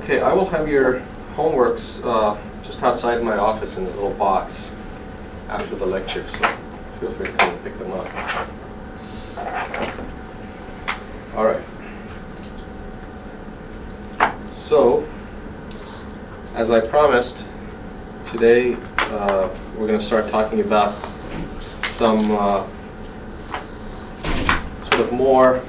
Okay, I will have your homeworks just outside my office in a little box after the lecture, so feel free to come and pick them up. All right. So, as I promised, today we're going to start talking about some sort of more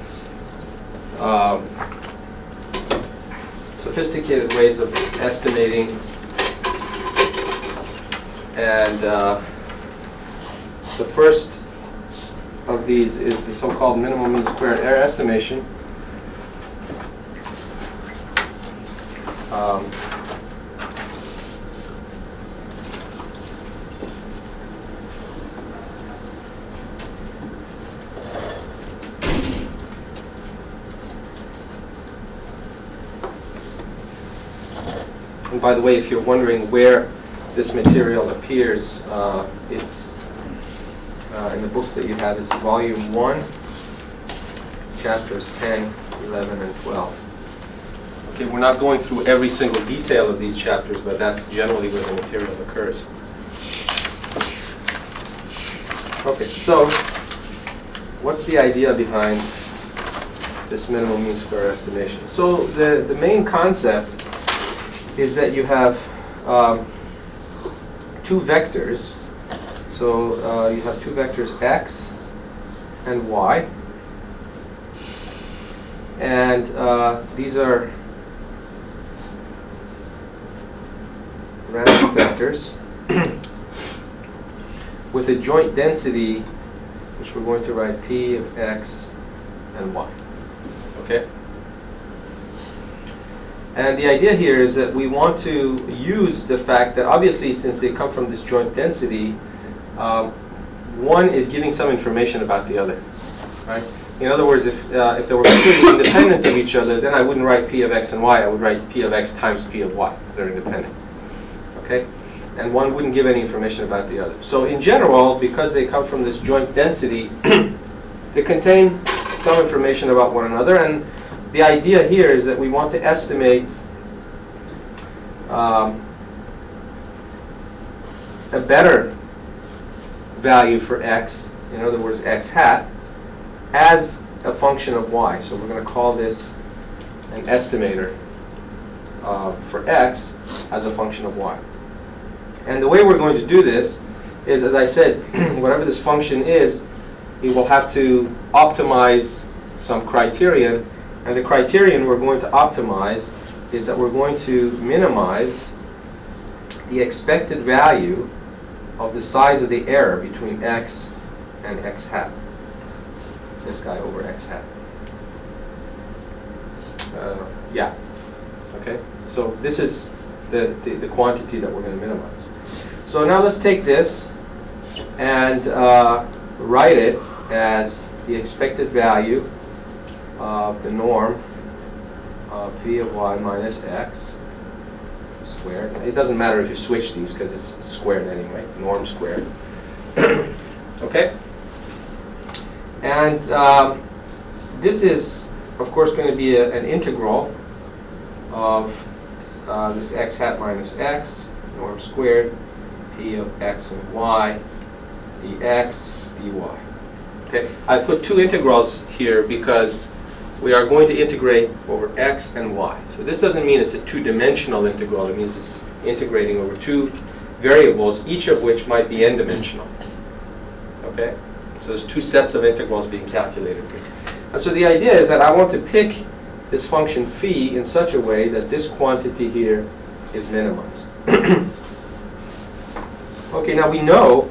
sophisticated ways of estimating, and the first of these is the so-called minimum mean squared error estimation. And by the way, if you're wondering where this material appears, it's in the books that you have. It's volume 1, chapters 10, 11, and 12. Okay, we're not going through every single detail of these chapters, but that's generally where the material occurs. Okay, so what's the idea behind this minimum mean square estimation? So the main concept is that you have two vectors. So you have two vectors, x and y. And these are random vectors with a joint density, which we're going to write p of x and y. Okay? And the idea here is that we want to use the fact that obviously since they come from this joint density, one is giving some information about the other, right? In other words, if they were completely independent of each other, then I wouldn't write p of x and y. I would write p of x times p of y, because they're independent. Okay? And one wouldn't give any information about the other. So in general, because they come from this joint density, they contain some information about one another. And the idea here is that we want to estimate a better value for x, in other words x hat, as a function of y. So we're going to call this an estimator for x as a function of y. And the way we're going to do this is, as I said, whatever this function is, we will have to optimize some criterion. And the criterion we're going to optimize is that we're going to minimize the expected value of the size of the error between x and x hat. This guy over x hat. Yeah. Okay? So this is the quantity that we're going to minimize. So now let's take this and write it as the expected value of the norm of phi of y minus x squared. It doesn't matter if you switch these because it's squared anyway, norm squared. Okay? And this is, of course, going to be an integral of this x hat minus x, norm squared, p of x and y, dx, dy. Okay? I put two integrals here because we are going to integrate over x and y. So this doesn't mean it's a two-dimensional integral. It means it's integrating over two variables, each of which might be n-dimensional. Okay? So there's two sets of integrals being calculated here. And so the idea is that I want to pick this function phi in such a way that this quantity here is minimized. Okay, now we know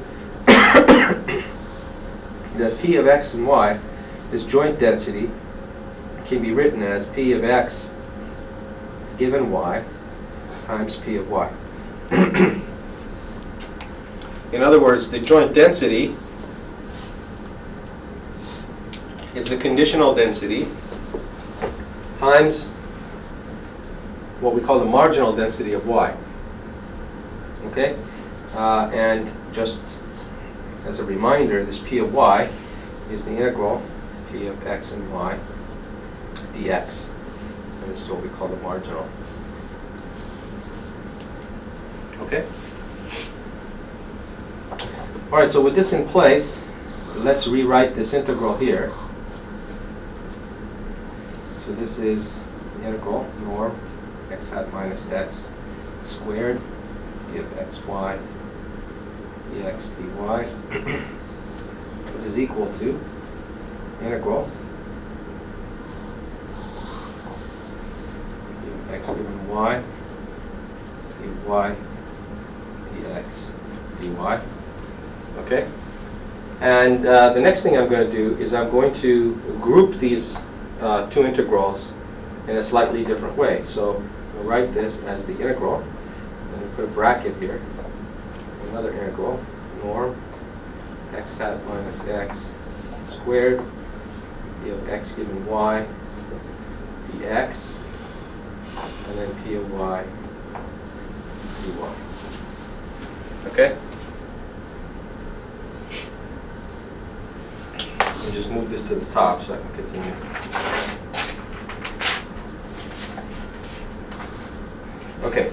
that p of x and y, this joint density, can be written as p of x given y times p of y. In other words, the joint density is the conditional density times what we call the marginal density of y. Okay? And just as a reminder, this p of y is the integral p of x and y dx. And this is what we call the marginal Okay? All right, so with this in place, let's rewrite this integral here. So this is the integral, norm, x hat minus x squared, e of xy dx dy. This is equal to integral e of x given y dy dx dy. Okay? And the next thing I'm going to do is I'm going to group these two integrals in a slightly different way. So I'll write this as the integral, and we put a bracket here, another integral, norm, x hat minus x squared, p of x given y dx, and then p of y dy. Okay? Let me just move this to the top so I can continue. Okay,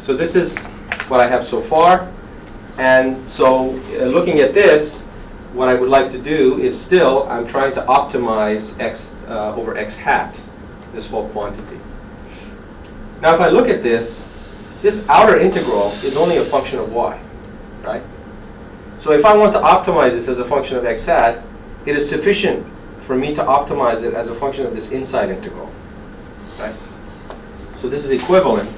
so this is what I have so far, and so looking at this, what I would like to do is still, I'm trying to optimize x over x hat, this whole quantity. Now if I look at this outer integral is only a function of y, right? So if I want to optimize this as a function of x hat, it is sufficient for me to optimize it as a function of this inside integral, right? So this is equivalent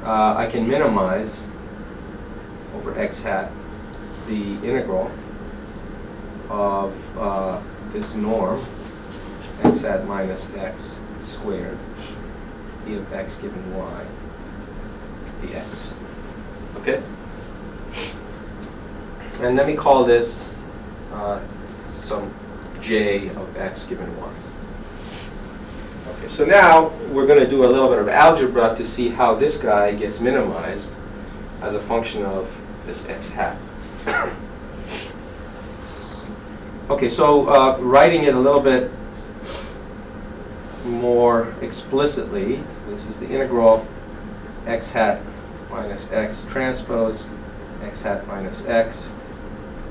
I can minimize over x hat the integral of this norm, x hat minus x squared, e of x given y dx. Okay? And let me call this some j of x given y. Okay, so now we're going to do a little bit of algebra to see how this guy gets minimized as a function of this x hat. Okay, so writing it a little bit more explicitly, this is the integral x hat minus x transpose x hat minus x,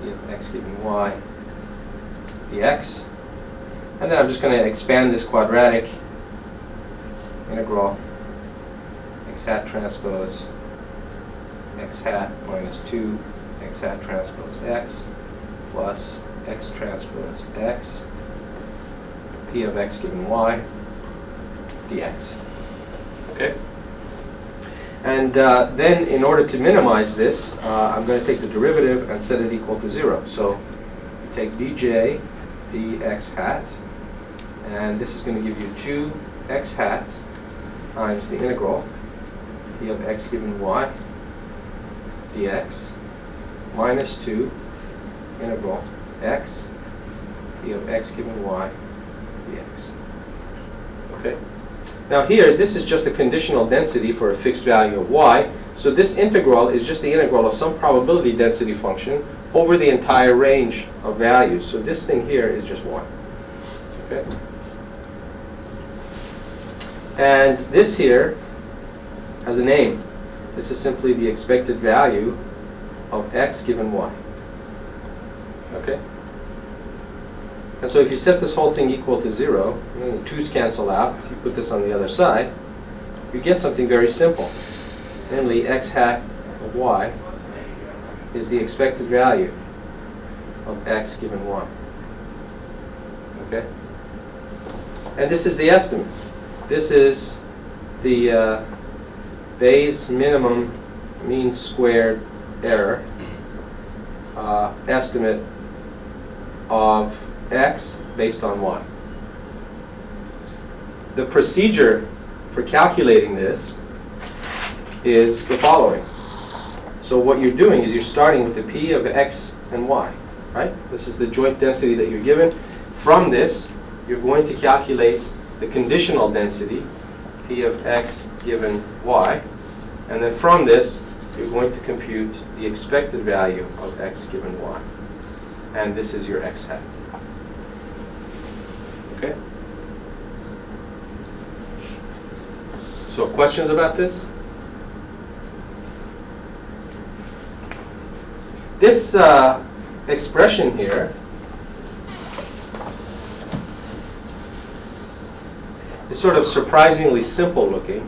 e of x given y dx. And then I'm just going to expand this quadratic integral x hat transpose x hat minus 2 x hat transpose x plus x transpose x p of x given y dx. Okay? And then in order to minimize this, I'm going to take the derivative and set it equal to 0. So you take dj dx hat, and this is going to give you 2x hat times the integral p of x given y dx minus 2 integral x p of x given y dx. Okay? Now here, this is just a conditional density for a fixed value of y. So this integral is just the integral of some probability density function over the entire range of values. So this thing here is just 1. Okay? And this here has a name. This is simply the expected value of x given y. Okay? And so if you set this whole thing equal to 0, and the 2's cancel out, you put this on the other side, you get something very simple. Namely, x hat of y is the expected value of x given y. Okay? And this is the estimate. This is the Bayes minimum mean squared error estimate of x based on y. The procedure for calculating this is the following. So what you're doing is you're starting with a p of x and y, right? This is the joint density that you're given. From this, you're going to calculate the conditional density, p of x given y, and then from this, you're going to compute the expected value of x given y. And this is your x hat. Okay? So questions about this? This expression here is sort of surprisingly simple looking,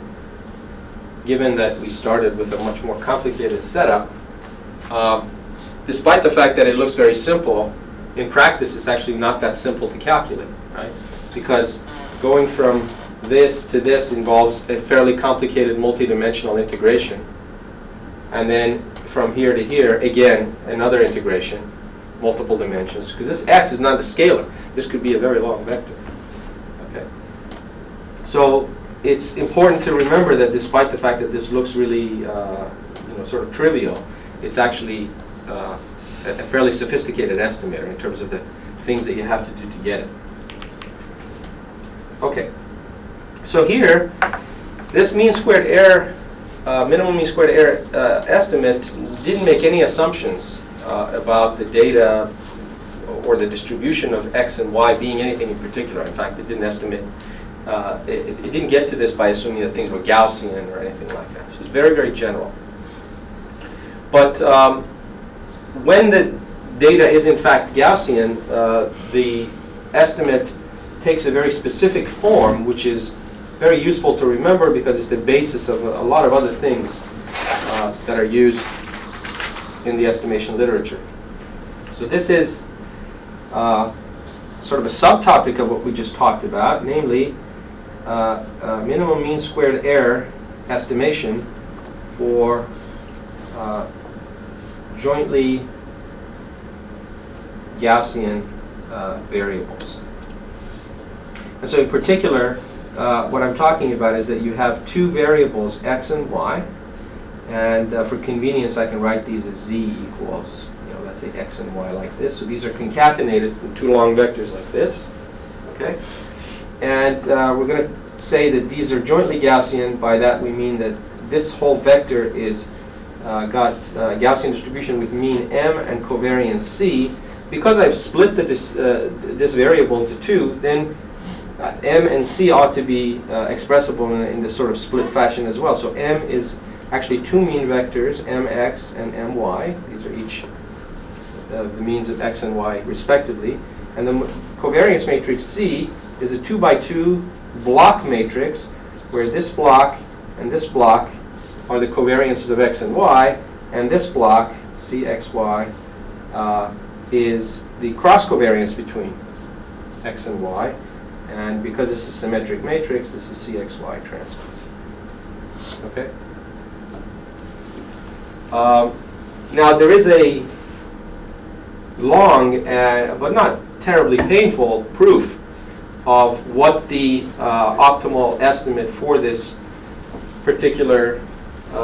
given that we started with a much more complicated setup. Despite the fact that it looks very simple, in practice it's actually not that simple to calculate, right? Because going from this to this involves a fairly complicated multidimensional integration. And then from here to here, again, another integration, multiple dimensions. Because this x is not a scalar. This could be a very long vector. Okay. So it's important to remember that despite the fact that this looks really sort of trivial, it's actually a fairly sophisticated estimator in terms of the things that you have to do to get it. Okay. So here, this mean squared error, minimum mean squared error estimate didn't make any assumptions about the data or the distribution of x and y being anything in particular. In fact, it didn't estimate, it didn't get to this by assuming that things were Gaussian or anything like that. So it's very, very general. But when the data is in fact Gaussian, the estimate takes a very specific form, which is very useful to remember because it's the basis of a lot of other things that are used in the estimation literature. So this is sort of a subtopic of what we just talked about, namely minimum mean squared error estimation for jointly Gaussian variables. And so in particular, what I'm talking about is that you have two variables, x and y, and for convenience I can write these as z equals, let's say x and y like this. So these are concatenated in two long vectors like this, okay? And we're going to say that these are jointly Gaussian. By that we mean that this whole vector is got Gaussian distribution with mean m and covariance c. Because I've split this variable into two, then m and c ought to be expressible in this sort of split fashion as well. So m is actually two mean vectors, mx and my. These are each the means of x and y respectively. And the covariance matrix C is a 2x2 block matrix where this block and this block are the covariances of x and y, and this block, cxy, is the cross covariance between x and y. And because this is a symmetric matrix, this is cxy transpose. Okay? Now there is a long but not terribly painful proof of what the optimal estimate for this particular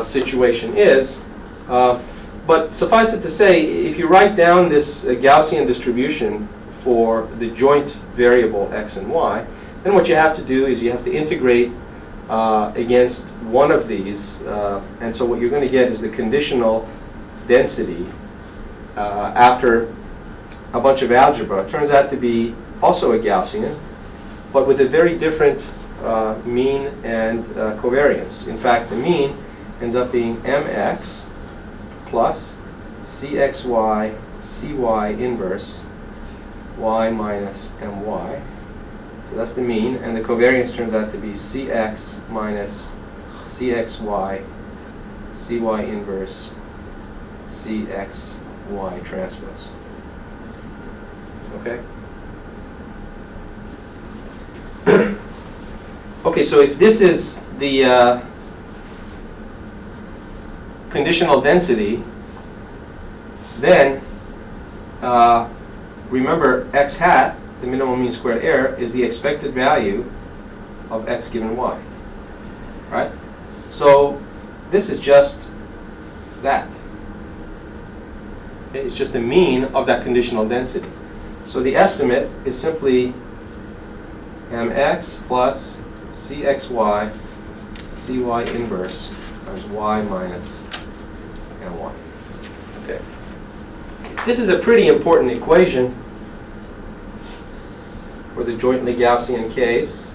situation is. But suffice it to say, if you write down this Gaussian distribution for the joint variable x and y, then what you have to do is you have to integrate against one of these. And so what you're going to get is the conditional density after a bunch of algebra. It turns out to be also a Gaussian, but with a very different mean and covariance. In fact, the mean ends up being mx plus cxy cy inverse y minus my. So that's the mean, and the covariance turns out to be cx minus cxy cy inverse cxy transpose. Okay? Okay, so if this is the conditional density, then remember x hat, the minimum mean squared error, is the expected value of x given y. Right? So this is just that. It's just the mean of that conditional density. So the estimate is simply mx plus cxy cy inverse times y minus my. Okay. This is a pretty important equation. for the jointly Gaussian case.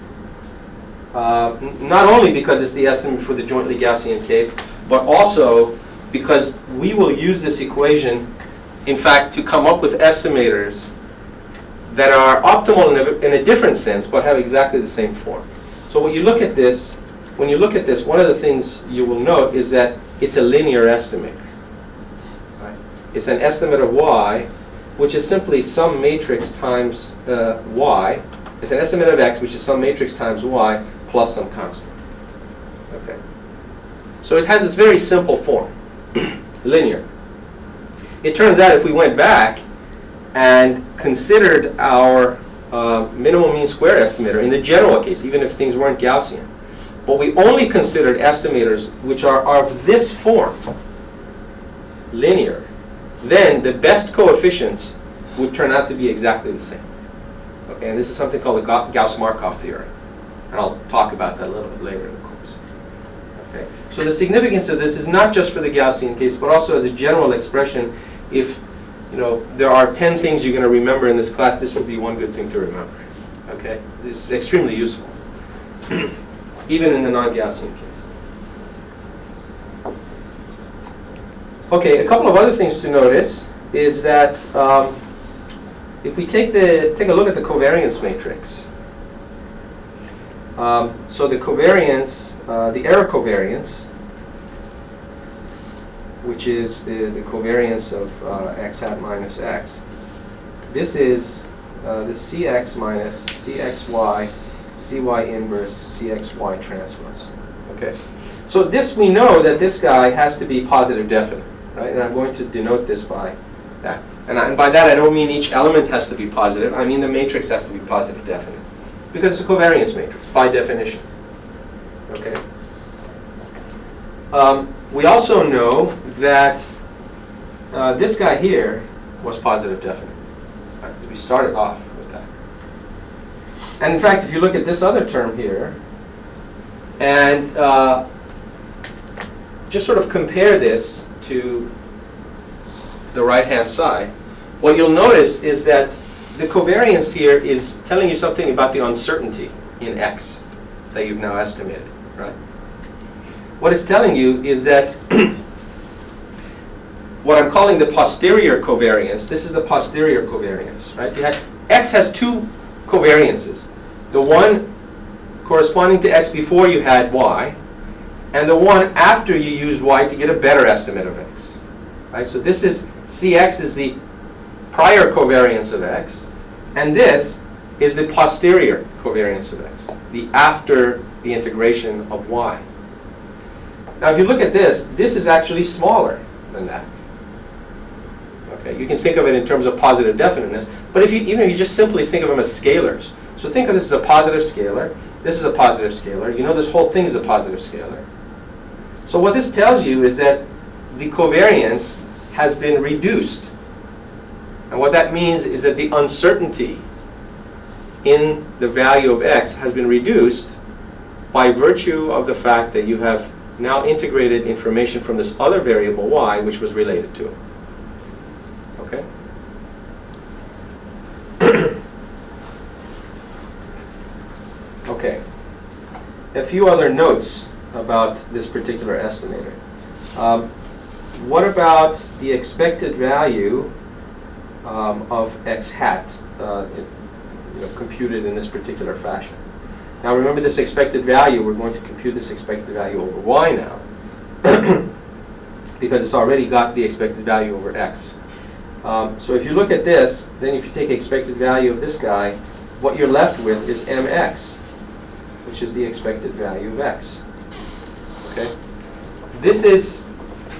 Not only because it's the estimate for the jointly Gaussian case, but also because we will use this equation, in fact, to come up with estimators that are optimal in a different sense, but have exactly the same form. So when you look at this, one of the things you will note is that it's a linear estimator. Right? It's an estimate of y, which is simply some matrix times y. It's an estimate of x, which is some matrix times y plus some constant. Okay. So it has this very simple form, linear. It turns out if we went back and considered our minimum mean square estimator in the general case, even if things weren't Gaussian, but we only considered estimators which are of this form, linear, then the best coefficients would turn out to be exactly the same. Okay, and this is something called the Gauss-Markov theorem. And I'll talk about that a little bit later in the course. Okay. So the significance of this is not just for the Gaussian case, but also as a general expression. If there are 10 things you're going to remember in this class, this would be one good thing to remember. Okay, it's extremely useful, even in the non-Gaussian case. Okay, a couple of other things to notice is that if we take a look at the covariance matrix. So the covariance, the error covariance, which is the covariance of x hat minus x, this is the cx minus cxy, cy inverse, cxy transpose. Okay, so this we know that this guy has to be positive definite, right? And I'm going to denote this by that. And by that I don't mean each element has to be positive. I mean the matrix has to be positive definite, because it's a covariance matrix by definition. Okay. We also know that this guy here was positive definite. Right? We started off with that. And in fact, if you look at this other term here, and just sort of compare this to the right-hand side, what you'll notice is that the covariance here is telling you something about the uncertainty in x that you've now estimated, right? What it's telling you is that what I'm calling the posterior covariance, this is the posterior covariance, right? X has two covariances. The one corresponding to x before you had y, and the one after you used y to get a better estimate of x. Right? So this is Cx is the prior covariance of x, and this is the posterior covariance of x, the after the integration of y. Now if you look at this, this is actually smaller than that. Okay, you can think of it in terms of positive definiteness, but if you just simply think of them as scalars. So think of this as a positive scalar, this is a positive scalar, you know this whole thing is a positive scalar. So what this tells you is that the covariance has been reduced. And what that means is that the uncertainty in the value of x has been reduced by virtue of the fact that you have now integrated information from this other variable y, which was related to it. Okay? Okay. A few other notes about this particular estimator. What about the expected value of x hat computed in this particular fashion? Now remember this expected value, we're going to compute this expected value over y now because it's already got the expected value over x. So if you look at this, then if you take expected value of this guy, what you're left with is mx, which is the expected value of x. Okay? This is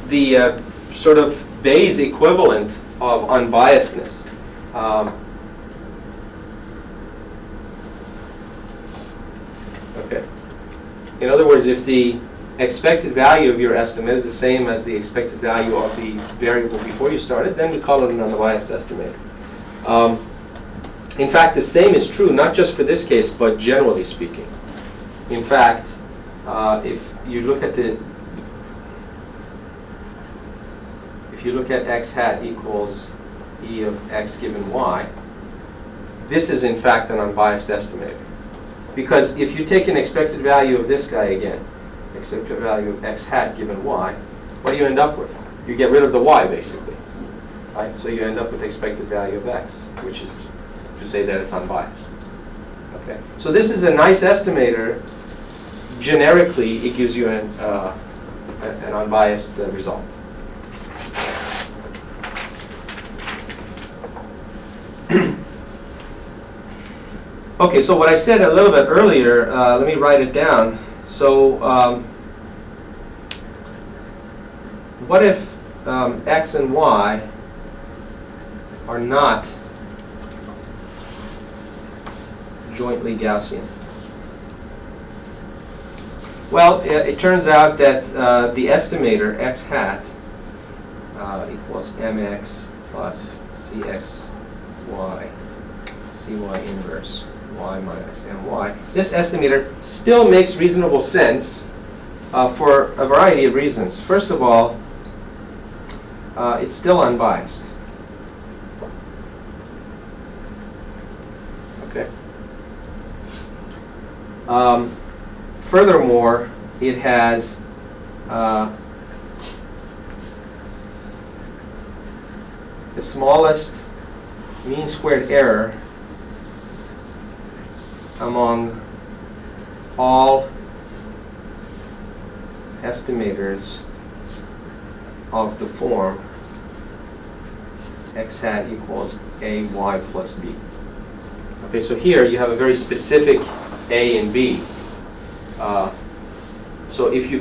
the sort of Bayes equivalent of unbiasedness. Okay. In other words, if the expected value of your estimate is the same as the expected value of the variable before you started, then we call it an unbiased estimator. In fact, the same is true not just for this case, but generally speaking. In fact, if you look at x hat equals e of x given y, this is in fact an unbiased estimator. Because if you take an expected value of this guy again, expected value of x hat given y, what do you end up with? You get rid of the y basically. Right? So you end up with expected value of x, which is to say that it's unbiased. Okay. So this is a nice estimator. Generically, it gives you an unbiased result. Okay, so what I said a little bit earlier, let me write it down. So what if x and y are not jointly Gaussian? Well, it turns out that the estimator x hat equals mx plus cxy cy inverse y minus my. This estimator still makes reasonable sense for a variety of reasons. First of all, it's still unbiased. Okay. Furthermore, it has the smallest mean squared error among all estimators of the form x hat equals a y plus b. Okay, so here you have a very specific a and b. So if you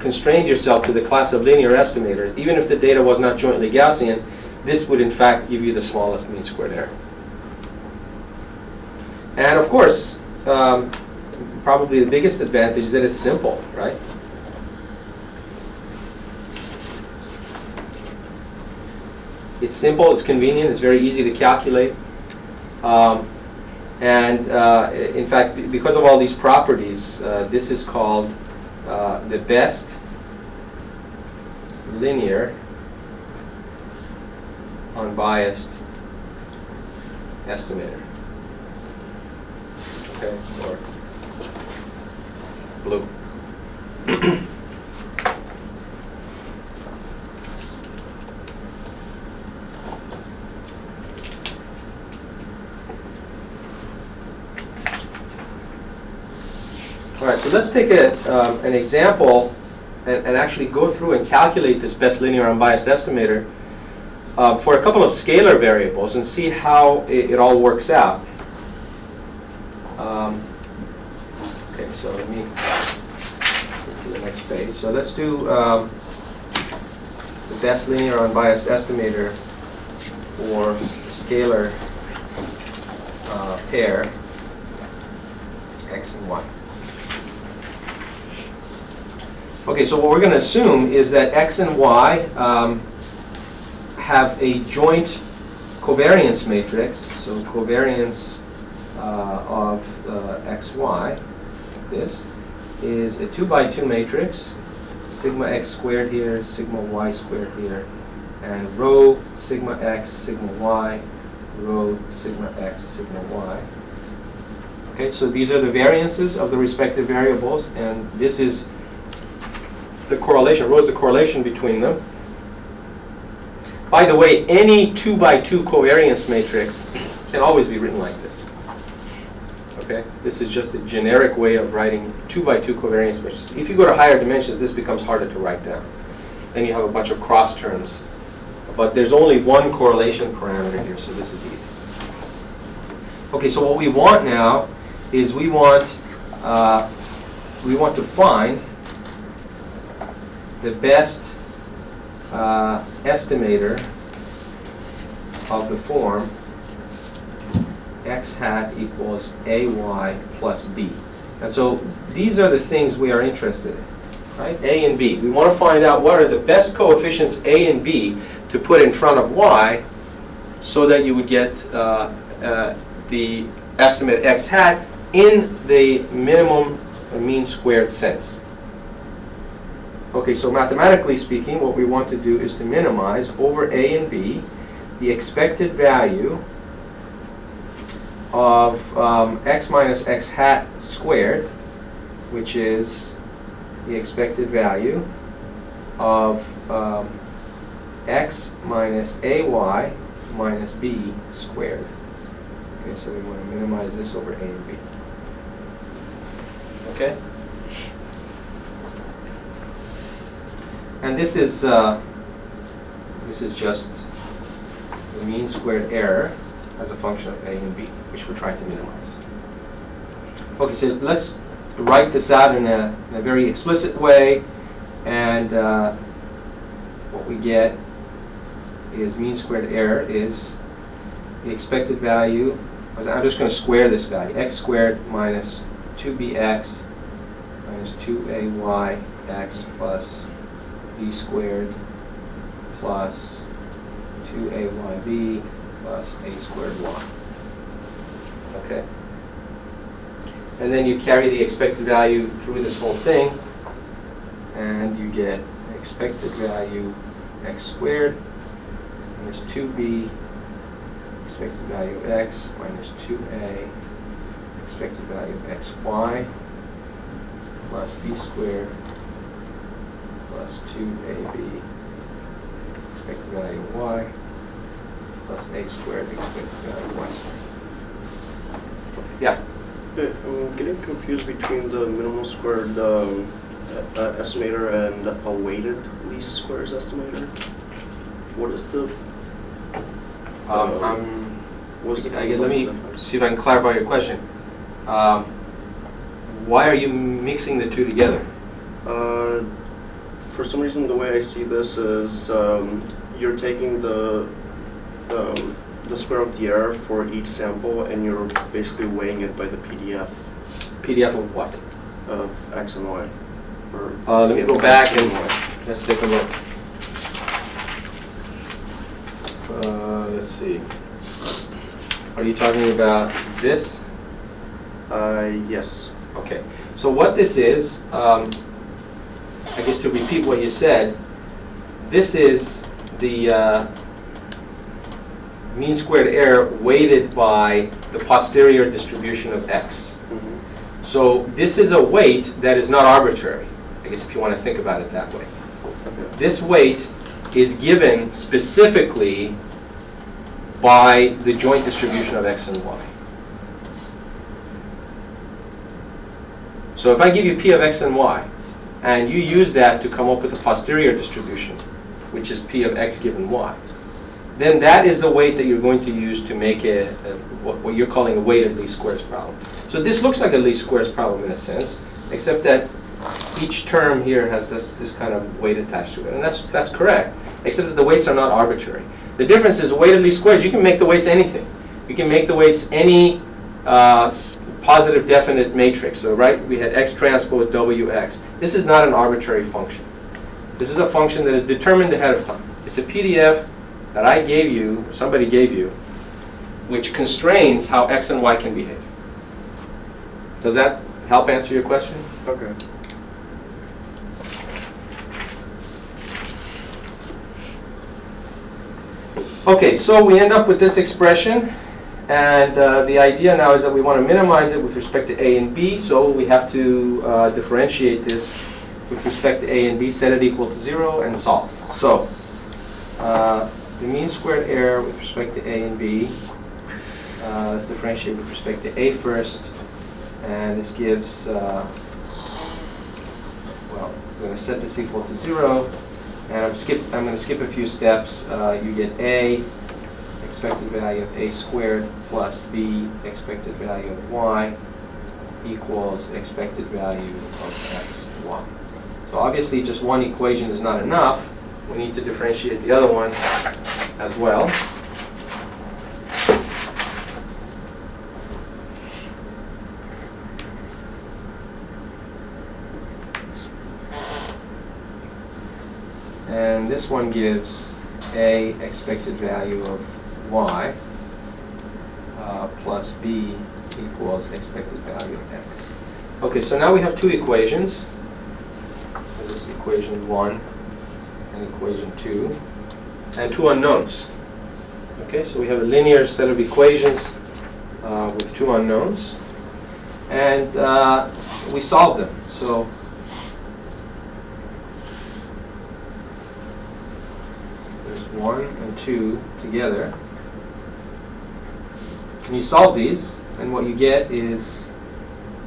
constrained yourself to the class of linear estimators, even if the data was not jointly Gaussian, this would in fact give you the smallest mean squared error. And of course, probably the biggest advantage is that it's simple, right? It's simple, it's convenient, it's very easy to calculate. In fact, because of all these properties, this is called the best linear unbiased estimator. Okay, or blue. All right, so let's take an example and actually go through and calculate this best linear unbiased estimator for a couple of scalar variables and see how it all works out. Okay, so let me go to the next page. So let's do the best linear unbiased estimator for the scalar pair x and y. Okay, so what we're going to assume is that x and y have a joint covariance matrix. So covariance of xy, this, is a 2x2 matrix, sigma x squared here, sigma y squared here, and rho sigma x, sigma y, rho sigma x, sigma y. Okay, so these are the variances of the respective variables, and this is the correlation. Rho is the correlation between them. By the way, any 2x2 covariance matrix can always be written like this. Okay, this is just a generic way of writing 2x2 covariance matrices. If you go to higher dimensions, this becomes harder to write down. Then you have a bunch of cross terms. But there's only one correlation parameter here, so this is easy. Okay, so what we want now is we want to find the best estimator of the form x hat equals ay plus b. And so these are the things we are interested in, right? A and b. We want to find out what are the best coefficients a and b to put in front of y so that you would get the estimate x hat in the minimum mean squared sense. Okay, so mathematically speaking, what we want to do is to minimize over a and b the expected value of x minus x hat squared, which is the expected value of x minus ay minus b squared. Okay, so we want to minimize this over a and b. Okay? And this is just the mean squared error as a function of a and b, which we're trying to minimize. Okay, so let's write this out in a very explicit way, and what we get is mean squared error is the expected value. I'm just going to square this value, x squared minus 2bx minus 2ayx plus b squared plus 2ayb plus a squared y. Okay? And then you carry the expected value through this whole thing, and you get expected value x squared minus 2b expected value of x minus 2a expected value of xy plus b squared plus 2ab expected value of y plus a squared expected value of y squared. Yeah? I'm getting confused between the minimal squared estimator and a weighted least squares estimator. What is the... let me see if I can clarify your question. Why are you mixing the two together? For some reason, the way I see this is you're taking the square of the error for each sample, and you're basically weighing it by the PDF. PDF of what? Of x and y. Let me go back and let's take a look. Let's see. Are you talking about this? Yes. Okay. So what this is, I guess to repeat what you said, this is the mean squared error weighted by the posterior distribution of x. Mm-hmm. So this is a weight that is not arbitrary, I guess if you want to think about it that way. Okay. This weight is given specifically by the joint distribution of x and y. So if I give you p of x and y, and you use that to come up with a posterior distribution, which is p of x given y, then that is the weight that you're going to use to make what you're calling a weighted least squares problem. So this looks like a least squares problem in a sense, except that each term here has this kind of weight attached to it. And that's correct, except that the weights are not arbitrary. The difference is weighted least squares, you can make the weights anything. You can make the weights any positive definite matrix. So right, we had x transpose wx. This is not an arbitrary function. This is a function that is determined ahead of time. It's a PDF that I gave you, or somebody gave you, which constrains how x and y can behave. Does that help answer your question? Okay. Okay, so we end up with this expression, and the idea now is that we want to minimize it with respect to a and b, so we have to differentiate this with respect to a and b, set it equal to 0, and solve. So the mean squared error with respect to a and b, let's differentiate with respect to a first, and this gives, well, I'm going to set this equal to 0. And I'm going to skip a few steps. You get a expected value of a squared plus b expected value of y equals expected value of x and y. So obviously just one equation is not enough. We need to differentiate the other one as well. And this one gives a expected value of y plus b equals expected value of x. Okay, so now we have two equations. So this is equation 1 and equation 2, and two unknowns. Okay, so we have a linear set of equations with two unknowns, and we solve them. So there's 1 and 2 together. And you solve these, and what you get is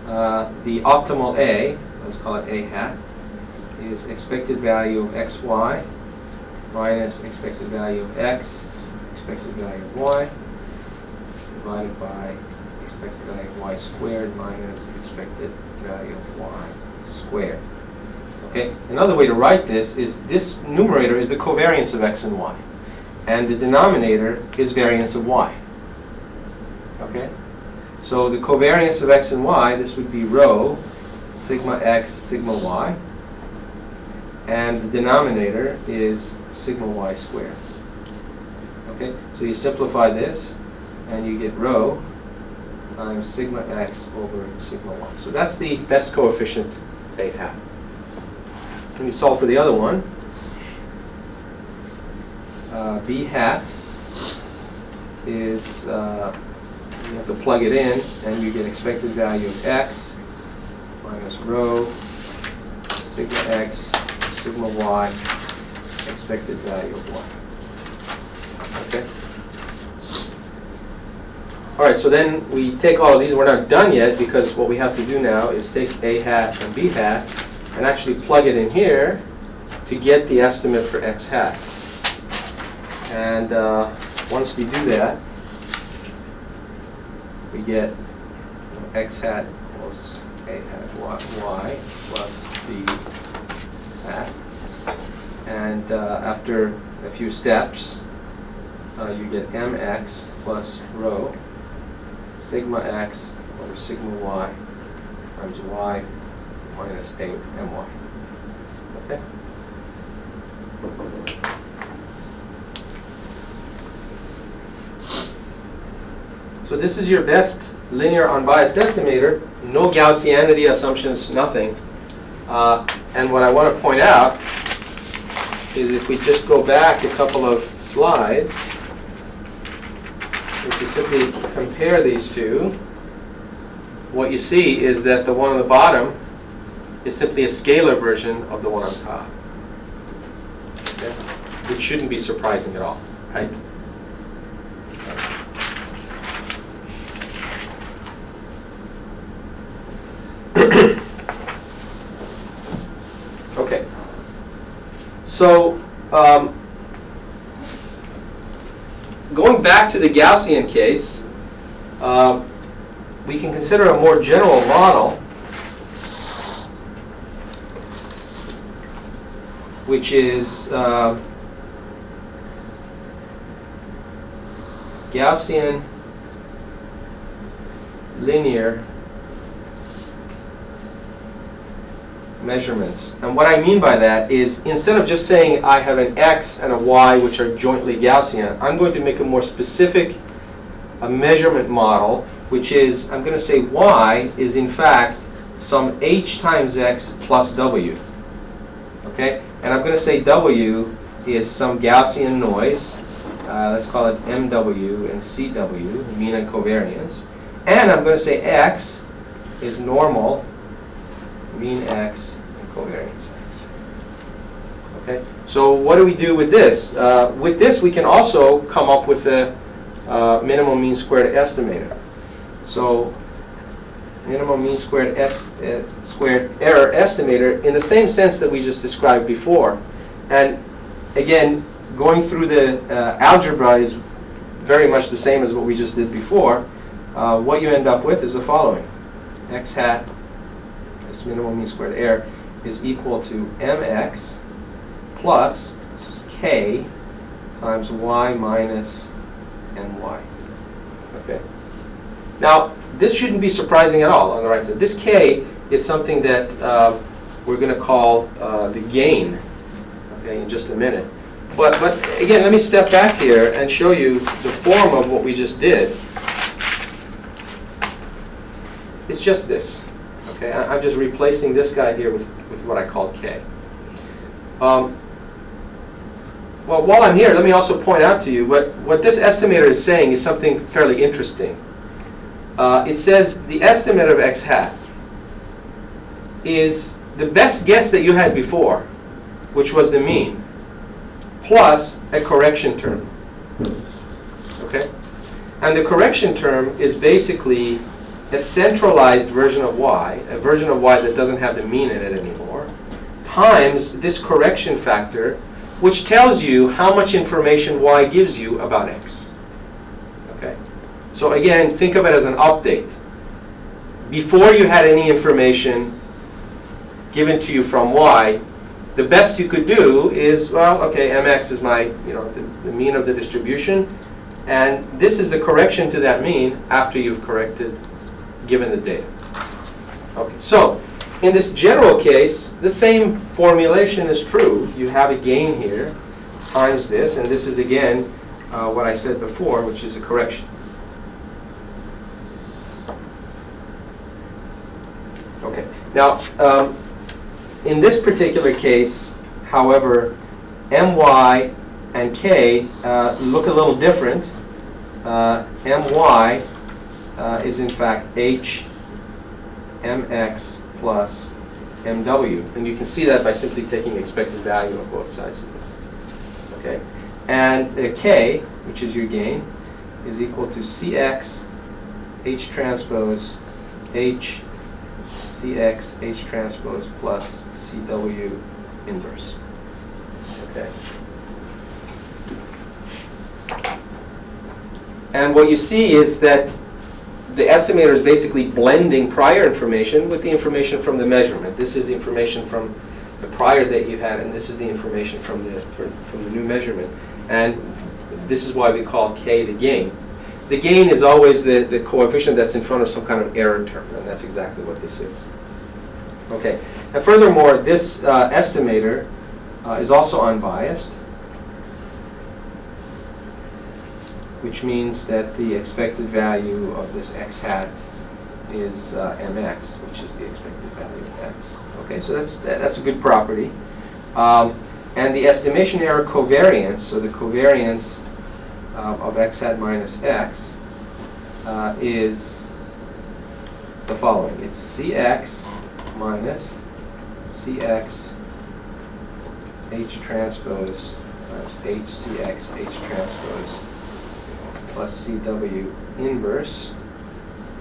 the optimal A, let's call it A hat, is expected value of xy minus expected value of x, expected value of y, divided by expected value of y squared minus expected value of y squared. Okay, another way to write this is this numerator is the covariance of x and y, and the denominator is variance of y. Okay, so the covariance of x and y, this would be rho sigma x sigma y, and the denominator is sigma y squared. Okay, so you simplify this, and you get rho times sigma x over sigma y. So that's the best coefficient A hat. When you solve for the other one, B hat is, you have to plug it in, and you get expected value of x minus rho sigma x sigma y expected value of y. Okay. All right, so then we take all of these. We're not done yet, because what we have to do now is take A hat and B hat and actually plug it in here to get the estimate for x hat. And once we do that, we get x hat equals A hat y plus B hat. And after a few steps, you get mx plus rho sigma x over sigma y times y minus a my. Okay? So this is your best linear unbiased estimator. No Gaussianity assumptions, nothing. And what I want to point out is, if we just go back a couple of slides, if you simply compare these two, what you see is that the one on the bottom is simply a scalar version of the one on top. Okay? Which shouldn't be surprising at all, right? Okay. So, going back to the Gaussian case, we can consider a more general model, which is Gaussian linear measurements. And what I mean by that is, instead of just saying I have an x and a y which are jointly Gaussian, I'm going to make a more specific measurement model, which is, I'm going to say y is in fact some h times x plus w. Okay? And I'm going to say w is some Gaussian noise. Let's call it mw and cw, mean and covariance. And I'm going to say x is normal, mean x, and covariance x. Okay? So what do we do with this? With this, we can also come up with a minimum mean squared estimator. So minimum mean squared squared error estimator, in the same sense that we just described before. And again, going through the algebra is very much the same as what we just did before. What you end up with is the following. X hat, this minimum mean squared error, is equal to mx plus k times y minus my. Okay. Now, this shouldn't be surprising at all on the right side. This k is something that we're going to call the gain, okay, in just a minute. But again, let me step back here and show you the form of what we just did. It's just this. Okay, I'm just replacing this guy here with what I call k. Well, while I'm here, let me also point out to you what this estimator is saying is something fairly interesting. it says the estimate of x hat is the best guess that you had before, which was the mean, plus a correction term. Okay? And the correction term is basically a centralized version of y, a version of y that doesn't have the mean in it anymore, times this correction factor, which tells you how much information y gives you about x. Okay? So again, think of it as an update. Before you had any information given to you from y, the best you could do is, well, okay, mx is my, the mean of the distribution, and this is the correction to that mean after you've corrected, given the data. Okay, so in this general case, the same formulation is true. You have a gain here times this, and this is again what I said before, which is a correction. Okay, now in this particular case, however, my and k look a little different. My is in fact h mx plus mw, and you can see that by simply taking the expected value on both sides of this. Okay, and k, which is your gain, is equal to cx h transpose h cx h transpose plus cw inverse. Okay. And what you see is that the estimator is basically blending prior information with the information from the measurement. This is the information from the prior that you had, and this is the information from the new measurement. And this is why we call k the gain. The gain is always the coefficient that's in front of some kind of error term, and that's exactly what this is. Okay. And furthermore, this estimator is also unbiased, which means that the expected value of this x hat is mx, which is the expected value of x. Okay, so that's a good property. And the estimation error covariance, so the covariance of x hat minus x, is the following. It's cx minus cx h transpose times hcx h transpose plus cw inverse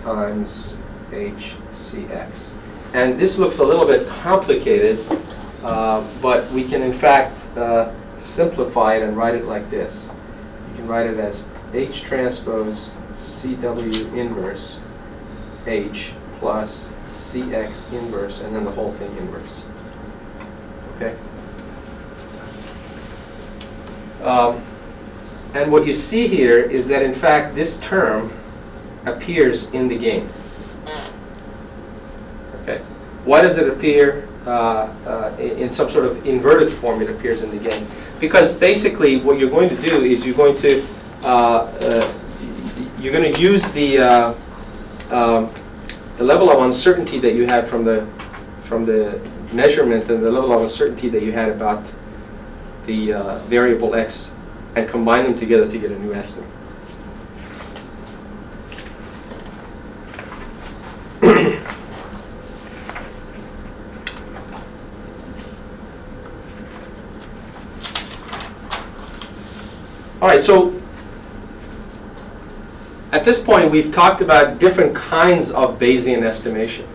times hcx. And this looks a little bit complicated, but we can in fact simplify it and write it like this. You can write it as h transpose cw inverse h plus cx inverse, and then the whole thing inverse. Okay? And what you see here is that in fact this term appears in the gain. Okay? Why does it appear in some sort of inverted form? It appears in the gain because basically what you're going to do is you're going to use the level of uncertainty that you had from the measurement and the level of uncertainty that you had about the variable x, and combine them together to get a new estimate. All right, so at this point we've talked about different kinds of Bayesian estimation.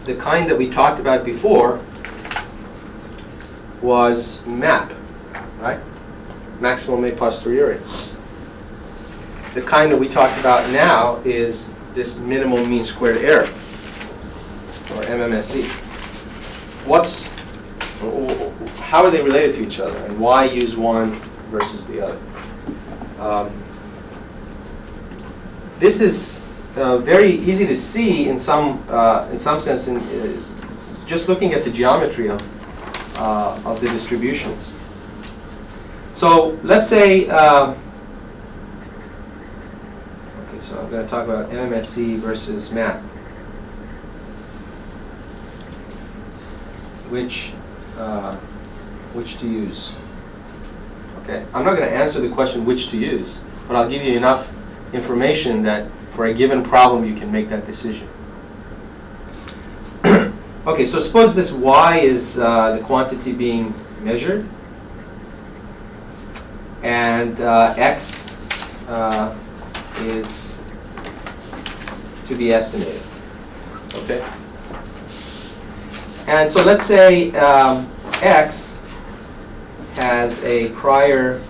The kind that we talked about before was MAP, right? Maximum a posteriori. The kind that we talked about now is this minimum mean squared error, or MMSE. How are they related to each other, and why use one versus the other? This is very easy to see in some sense, in just looking at the geometry of the distributions. So let's say, okay, so I'm going to talk about MMSE versus MAP, which to use. Okay, I'm not going to answer the question which to use. but I'll give you enough information that for a given problem you can make that decision. Okay, so suppose this y is the quantity being measured, and x is to be estimated. Okay? And so let's say x has a prior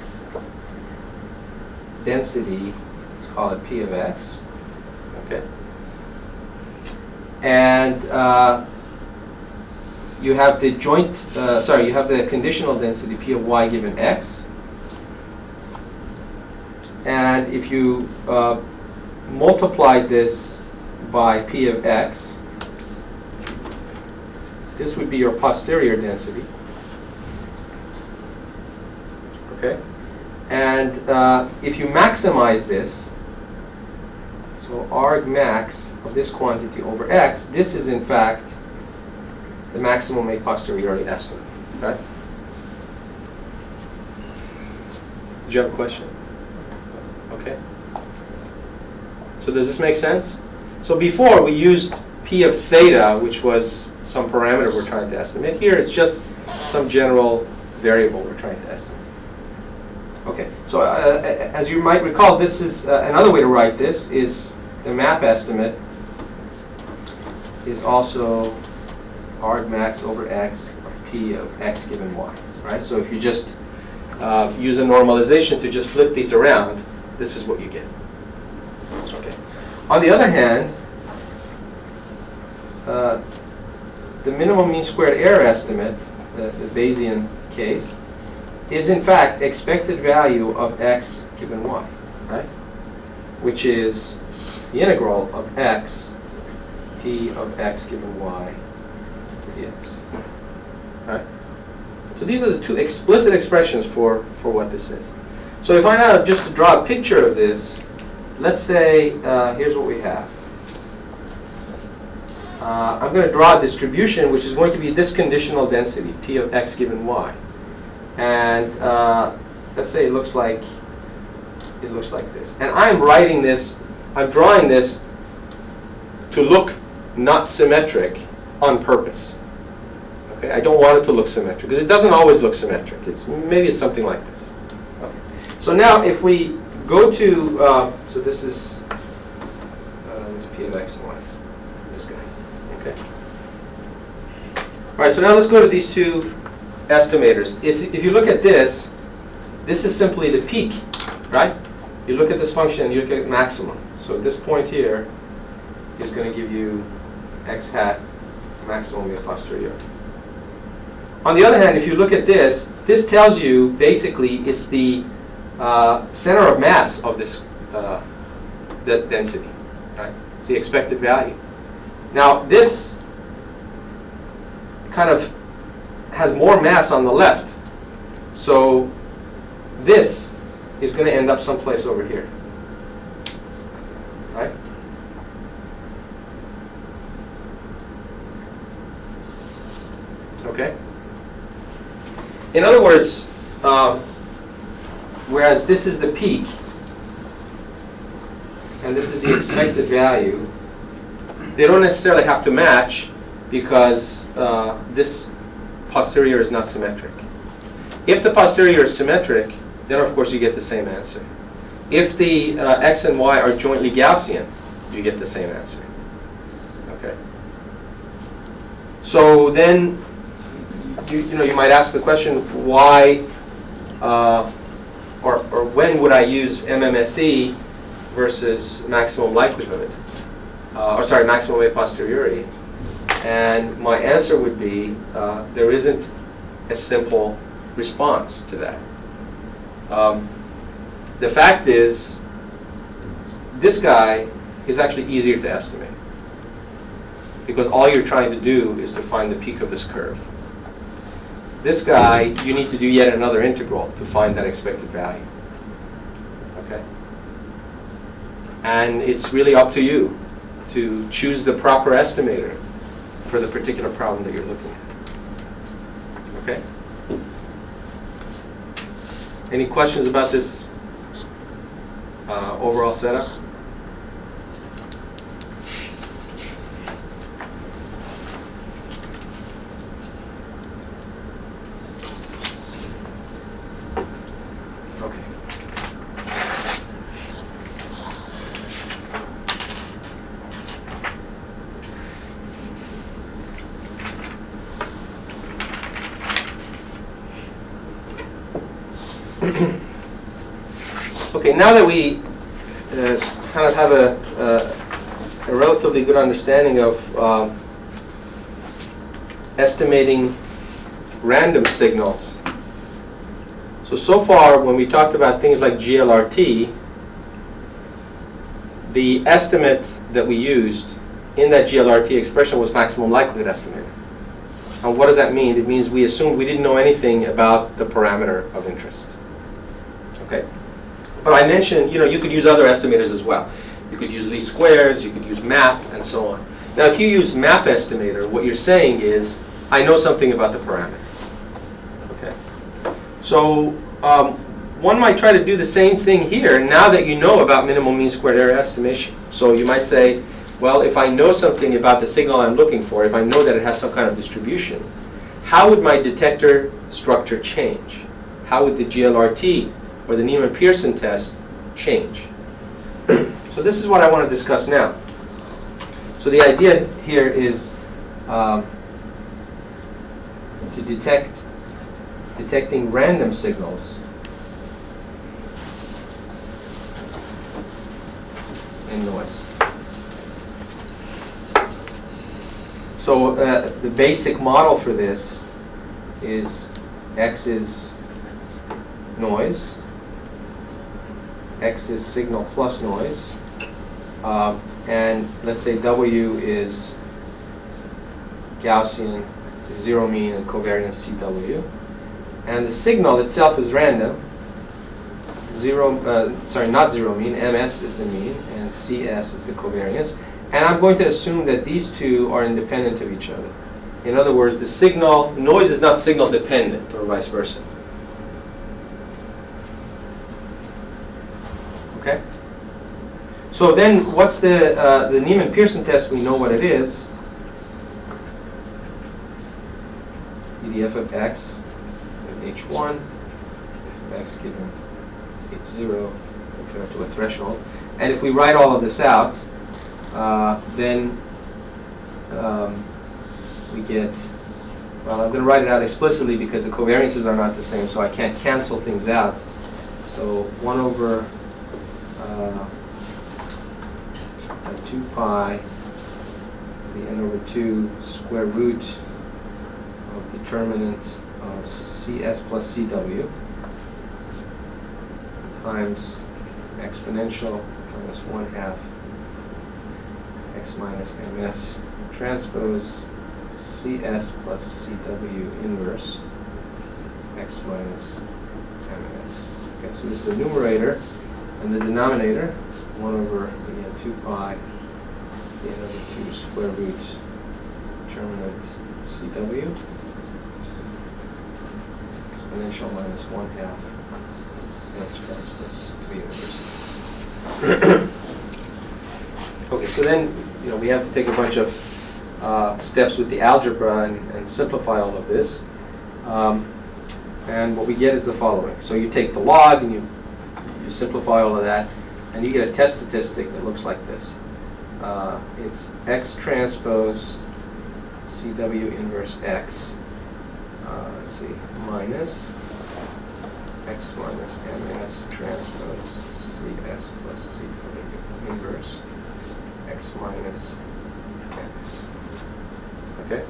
density, let's call it p of x. Okay? And you have the you have the conditional density p of y given x. And if you multiplied this by p of x, this would be your posterior density. Okay? And if you maximize this, so arg max of this quantity over x, this is in fact the maximum a posteriori estimate. Right? Do you have a question? Okay. So does this make sense? So before we used p of theta, which was some parameter we're trying to estimate. Here it's just some general variable we're trying to estimate. Okay. So as you might recall, this is another way to write this is the map estimate is also arg max over x of p of x given y. Right? So if you just use a normalization to just flip these around, this is what you get. Okay. On the other hand, the minimum mean squared error estimate, the Bayesian case, is in fact expected value of x given y, right? Which is the integral of x, p of x given y dx. Right? So these are the two explicit expressions for what this is. So if I now just to draw a picture of this, let's say here's what we have. I'm going to draw a distribution which is going to be this conditional density, p of x given y. And let's say it looks like this. And I'm writing this, I'm drawing this to look not symmetric on purpose. Okay, I don't want it to look symmetric because it doesn't always look symmetric. Maybe it's something like this. Okay. So now if we go to, so this is this p of x and y, this guy. Okay. All right, so now let's go to these two estimators. If you look at this is simply the peak, right? You look at this function, you look at maximum. So this point here is going to give you x hat maximum a posteriori. On the other hand, if you look at this tells you basically it's the center of mass of this density, right? It's the expected value. Now this kind of has more mass on the left, so this is going to end up someplace over here, right? Okay. In other words, whereas this is the peak and this is the expected value, they don't necessarily have to match because this posterior is not symmetric. If the posterior is symmetric, then of course you get the same answer. If the x and y are jointly Gaussian, you get the same answer. Okay. So then you might ask the question, why or when would I use MMSE versus maximum likelihood, maximum a posteriori? And my answer would be there isn't a simple response to that. The fact is, this guy is actually easier to estimate because all you're trying to do is to find the peak of this curve. This guy, you need to do yet another integral to find that expected value. Okay? And it's really up to you to choose the proper estimator for the particular problem that you're looking at. Okay? Any questions about this overall setup? Okay, now that we kind of have a relatively good understanding of estimating random signals. So far, when we talked about things like GLRT, the estimate that we used in that GLRT expression was maximum likelihood estimate. And what does that mean? It means we assumed we didn't know anything about the parameter of interest. Okay. But I mentioned, you could use other estimators as well. You could use least squares, you could use map, and so on. Now, if you use map estimator, what you're saying is, I know something about the parameter. Okay. So one might try to do the same thing here now that you know about minimal mean squared error estimation. So you might say, well, if I know something about the signal I'm looking for, if I know that it has some kind of distribution, how would my detector structure change? How would the GLRT or the Neiman-Pearson test change? So this is what I want to discuss now. So the idea here is to detecting random signals in noise. So the basic model for this is X is noise, X is signal plus noise, and let's say W is Gaussian, zero mean, and covariance CW. And the signal itself is random. Not zero mean, MS is the mean, and CS is the covariance. And I'm going to assume that these two are independent of each other. In other words, the signal, noise is not signal dependent, or vice versa. Okay? So then what's the Neiman-Pearson test? We know what it is. EDF of X with H1, f of X given H0 compared to a threshold. And if we write all of this out, then we get, well, I'm going to write it out explicitly because the covariances are not the same, so I can't cancel things out. So 1 over 2 pi, the n over 2 square root of determinant of CS plus CW times exponential minus 1/2 X minus MS transpose CS plus CW inverse X minus MS. Okay, so this is the numerator, and the denominator, 1 over, again, 2 pi, n over 2 square root determinant CW, exponential minus 1/2 X transpose 3 inverse X. Okay, so then we have to take a bunch of steps with the algebra and simplify all of this. And what we get is the following. So you take the log and you simplify all of that, and you get a test statistic that looks like this. It's X transpose CW inverse X, let's see, minus X minus MS transpose CS plus CW inverse X minus X. Okay?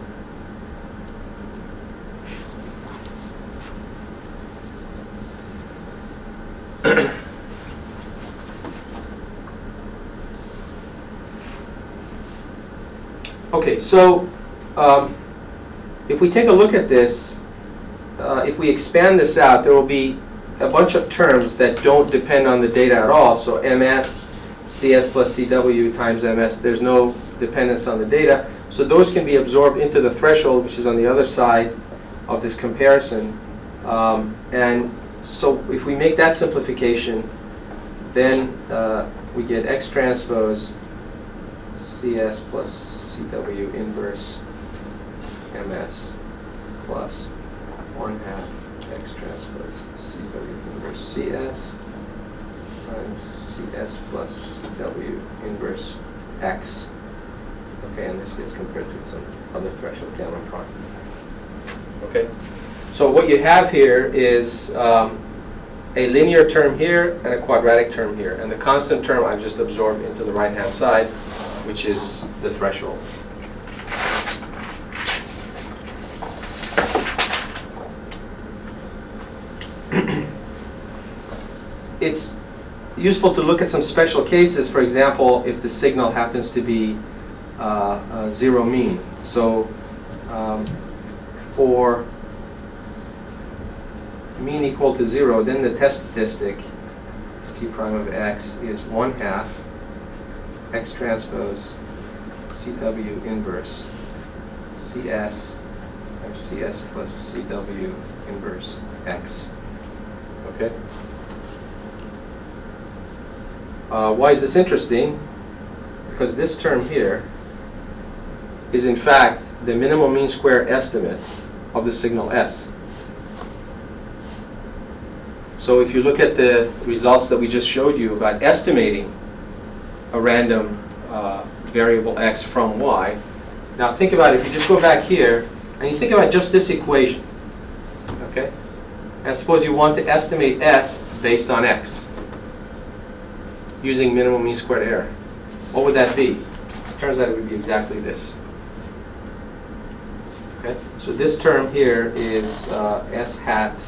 Okay, so if we take a look at this, if we expand this out, there will be a bunch of terms that don't depend on the data at all. So MS, CS plus CW times MS, there's no dependence on the data. So those can be absorbed into the threshold, which is on the other side of this comparison. And so if we make that simplification, then we get X transpose CS plus CW inverse MS plus 1/2 X transpose CW inverse CS times CS plus CW inverse X. Okay, and this gets compared to some other threshold gamma prime. Okay, so what you have here is a linear term here and a quadratic term here, and the constant term I've just absorbed into the right-hand side, which is the threshold. It's useful to look at some special cases. For example, if the signal happens to be zero mean. So for mean equal to 0, then the test statistic is T prime of X is 1/2 X transpose CW inverse CS times CS plus CW inverse X. Okay. Why is this interesting? Because this term here is in fact the minimal mean square estimate of the signal S. So if you look at the results that we just showed you about estimating a random variable X from Y, now think about it, if you just go back here and you think about just this equation, okay? And suppose you want to estimate S based on X using minimum mean squared error. What would that be? It turns out it would be exactly this. Okay? So this term here is S hat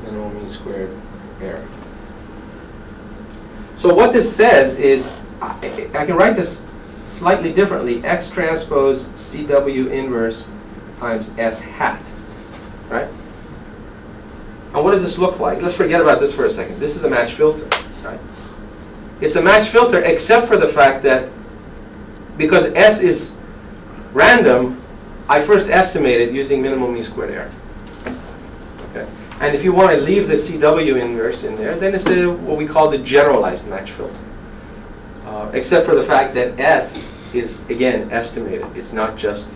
minimum mean squared error. So what this says is, I can write this slightly differently. X transpose CW inverse times S hat. Right? And what does this look like? Let's forget about this for a second. This is a match filter. Right? It's a match filter except for the fact that because S is random, I first estimate it using minimum mean squared error. Okay. And if you want to leave the CW inverse in there, then it's what we call the generalized match filter. Except for the fact that S is, again, estimated. It's not just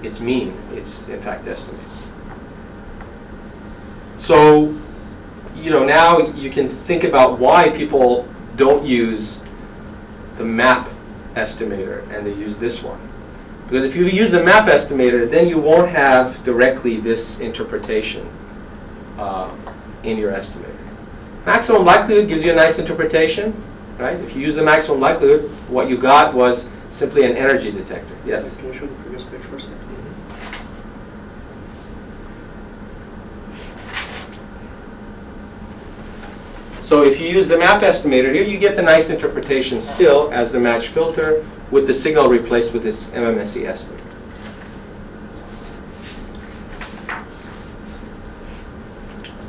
its mean. It's, in fact, estimated. So, now you can think about why people don't use the map estimator and they use this one. Because if you use a map estimator, then you won't have directly this interpretation in your estimator. Maximum likelihood gives you a nice interpretation, right? If you use the maximum likelihood, what you got was simply an energy detector. Yes? Can you show the previous page for a second? So if you use the map estimator here, you get the nice interpretation still as the match filter with the signal replaced with this MMSE estimator.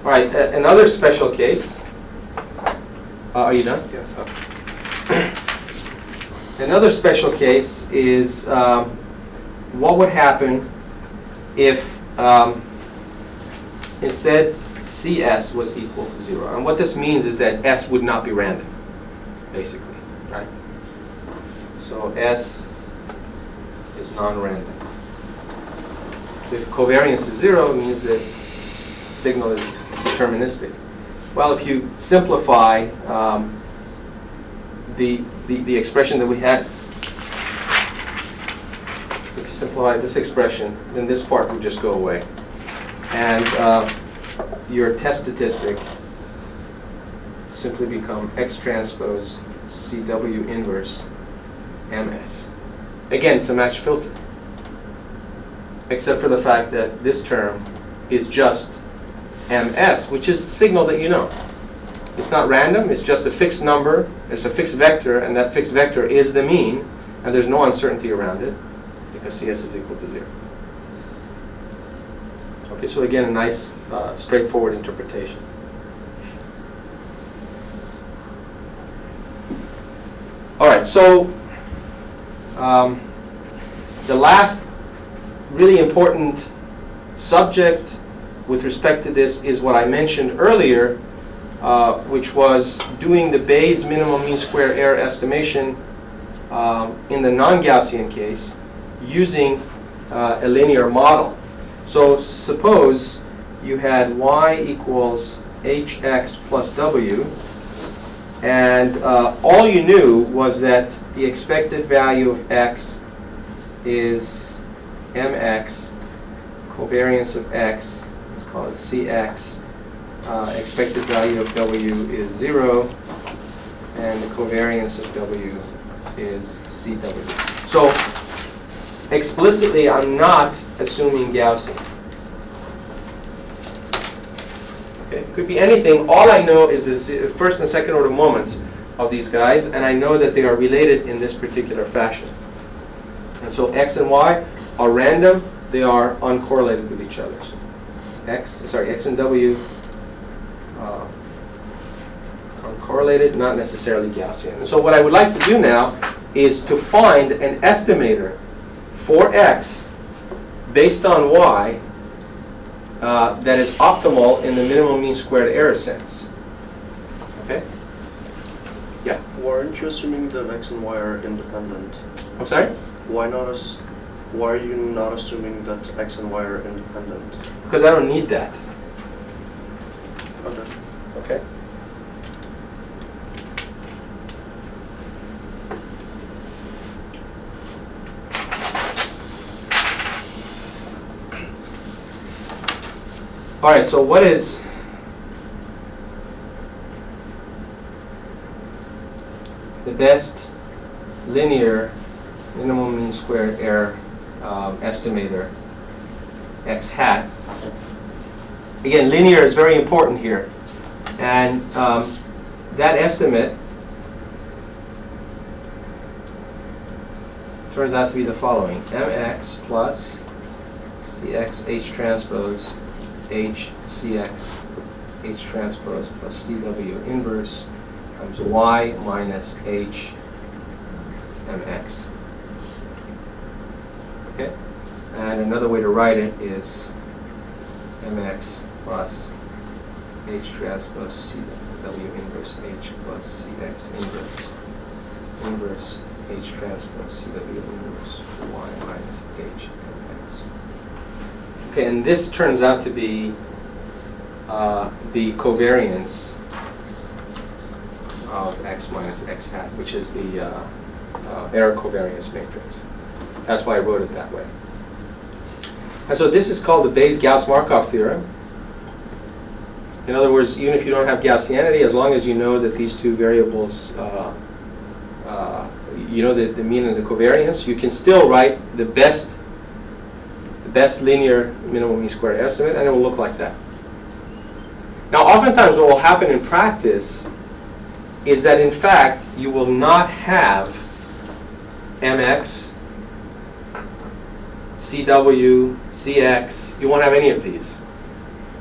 All right, another special case. Are you done? Yeah. Okay. Another special case is what would happen if instead CS was equal to 0. And what this means is that S would not be random, basically, right? So S is non-random. If covariance is 0, it means that signal is deterministic. Well, if you simplify the expression that we had, if you simplify this expression, then this part would just go away. And your test statistic simply become X transpose CW inverse MS. Again, it's a match filter, except for the fact that this term is just MS, which is the signal that you know. It's not random, it's just a fixed number, it's a fixed vector, and that fixed vector is the mean, and there's no uncertainty around it, because CS is equal to 0. Okay, so again, a nice, straightforward interpretation. All right, so the last really important subject with respect to this is what I mentioned earlier, which was doing the Bayes minimum mean square error estimation in the non-Gaussian case using a linear model. So suppose you had y equals hx plus w, and all you knew was that the expected value of x is mx, covariance of x, let's call it cx, expected value of w is 0, and the covariance of w is cw. So explicitly, I'm not assuming Gaussian. Okay, it could be anything. All I know is the first and second order moments of these guys, and I know that they are related in this particular fashion. And so x and y are random. They are uncorrelated with each other. X and w uncorrelated, not necessarily Gaussian. And so what I would like to do now is to find an estimator for x based on y that is optimal in the minimum mean squared error sense. Okay? Yeah. Why aren't you assuming that x and y are independent? I'm sorry? Why are you not assuming that x and y are independent? Because I don't need that. Okay. Okay? All right, so what is the best linear minimum mean squared error estimator, x hat? Again, linear is very important here. And that estimate turns out to be the following. mx plus cx h transpose h cx h transpose plus cw inverse times y minus h mx. Okay? And another way to write it is mx plus h transpose cw inverse h plus cx inverse h transpose cw inverse y minus h mx. Okay, and this turns out to be the covariance of x minus x hat, which is the error covariance matrix. That's why I wrote it that way. And so this is called the Bayes-Gauss-Markov theorem. In other words, even if you don't have Gaussianity, as long as you know that these two variables, you know the mean and the covariance, you can still write the best linear minimum mean squared estimate, and it will look like that. Now, oftentimes what will happen in practice is that, in fact, you will not have mx, cw, cx. You won't have any of these.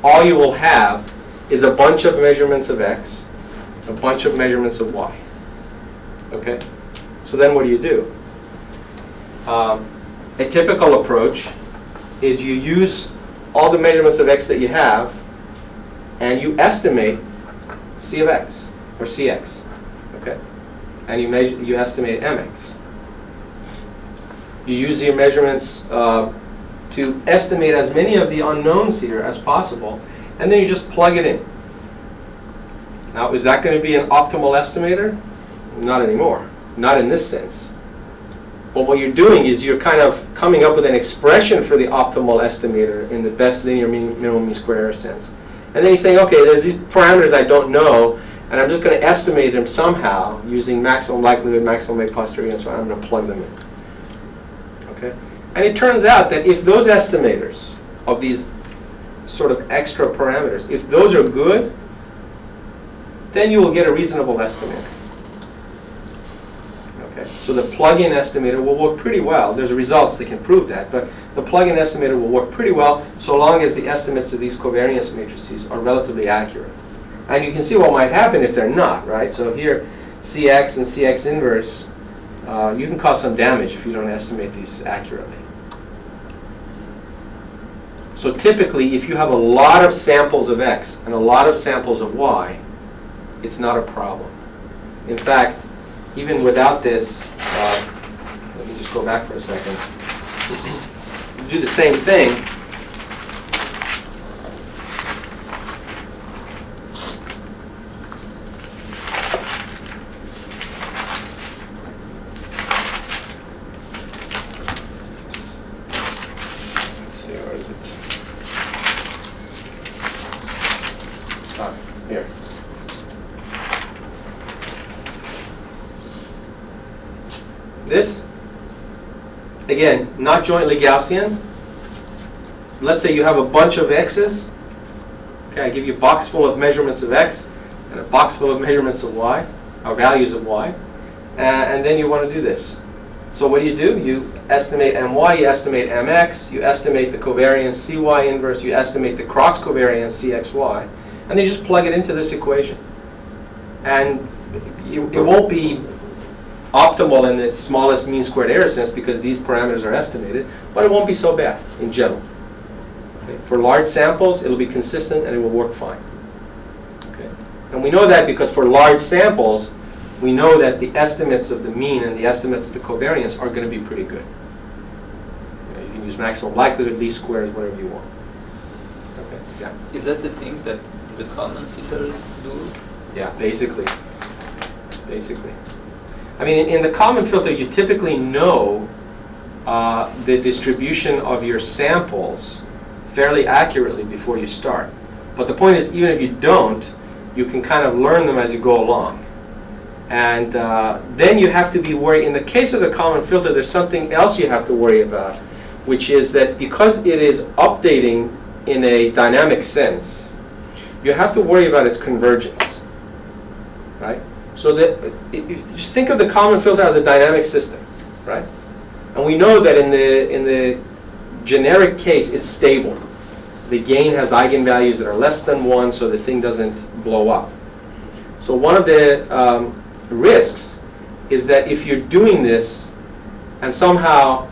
All you will have is a bunch of measurements of x, a bunch of measurements of y. Okay? So then what do? A typical approach is you use all the measurements of x that you have, and you estimate c of x, or cx, okay? And you estimate mx. You use your measurements to estimate as many of the unknowns here as possible, and then you just plug it in. Now, is that going to be an optimal estimator? Not anymore. Not in this sense. But what you're doing is you're kind of coming up with an expression for the optimal estimator in the best linear minimum mean square error sense. And then you're saying, okay, there's these parameters I don't know, and I'm just going to estimate them somehow using maximum likelihood, maximum a posteriori, and so on. I'm going to plug them in. Okay? And it turns out that if those estimators of these sort of extra parameters, if those are good, then you will get a reasonable estimator. Okay? So the plug-in estimator will work pretty well. There's results that can prove that, but the plug-in estimator will work pretty well so long as the estimates of these covariance matrices are relatively accurate. And you can see what might happen if they're not, right? So here, Cx and Cx inverse, you can cause some damage if you don't estimate these accurately. So typically, if you have a lot of samples of x and a lot of samples of y, it's not a problem. In fact, even without this, let me just go back for a second. Do the same thing. Let's see, where is it? Here. This, again, not jointly Gaussian. Let's say you have a bunch of x's. Okay, I give you a box full of measurements of x and a box full of measurements of y, or values of y, and then you want to do this. So what do? You estimate my, you estimate mx, you estimate the covariance cy inverse, you estimate the cross covariance cxy, and then you just plug it into this equation. And it won't be optimal in its smallest mean squared error sense because these parameters are estimated, but it won't be so bad in general. Okay? For large samples, it'll be consistent and it will work fine. Okay? And we know that because for large samples, we know that the estimates of the mean and the estimates of the covariance are going to be pretty good. You can use maximum likelihood, least squares, whatever you want. Okay? Yeah. Is that the thing that the Kalman filter do? Yeah, basically. Basically. I mean, in the Kalman filter, you typically know the distribution of your samples fairly accurately before you start. But the point is, even if you don't, you can kind of learn them as you go along. And then you have to be worried. In the case of the Kalman filter, there's something else you have to worry about, which is that because it is updating in a dynamic sense, you have to worry about its convergence, right? So that if you just think of the Kalman filter as a dynamic system, right? And we know that in the generic case, it's stable. The gain has eigenvalues that are less than 1, so the thing doesn't blow up. So one of the risks is that if you're doing this and somehow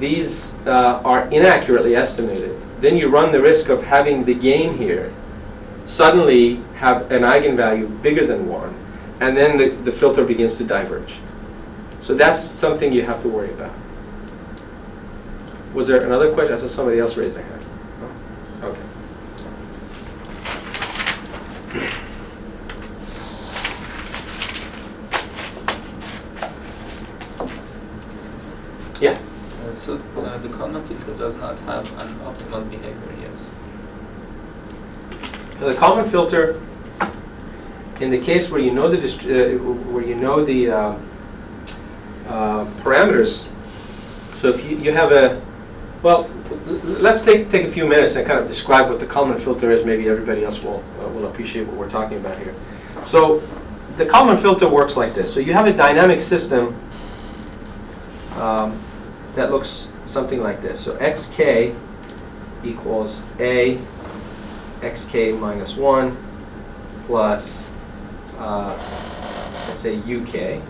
these are inaccurately estimated, then you run the risk of having the gain here suddenly have an eigenvalue bigger than 1, and then the filter begins to diverge. So that's something you have to worry about. Was there another question? I saw somebody else raise their hand. Oh, okay. Yeah. So the Kalman filter does not have an optimal behavior yet. Now, the Kalman filter, in the case where you know the parameters, so if you have a, well, let's take a few minutes and kind of describe what the Kalman filter is. Maybe everybody else will appreciate what we're talking about here. So the Kalman filter works like this. So you have a dynamic system that looks something like this. So xk equals a xk minus 1 plus, let's say, uk.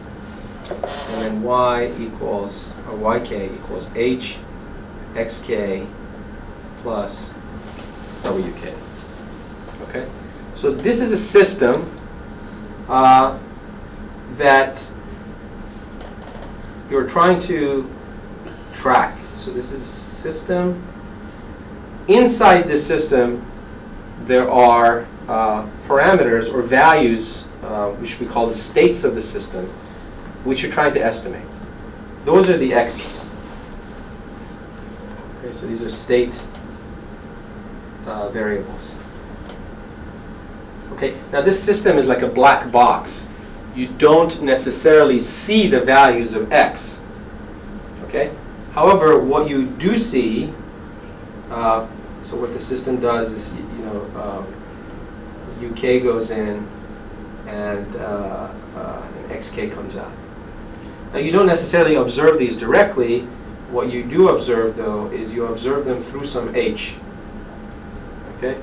And then y equals, or yk equals h xk plus wk. Okay? So this is a system that you're trying to track. So this is a system. Inside this system, there are parameters or values, which we call the states of the system, which you're trying to estimate. Those are the x's. Okay, so these are state variables. Okay, now this system is like a black box. You don't necessarily see the values of x. Okay? However, what you do see, so what the system does is, UK goes in and xk comes out. Now you don't necessarily observe these directly. What you do observe, though, is you observe them through some h. Okay?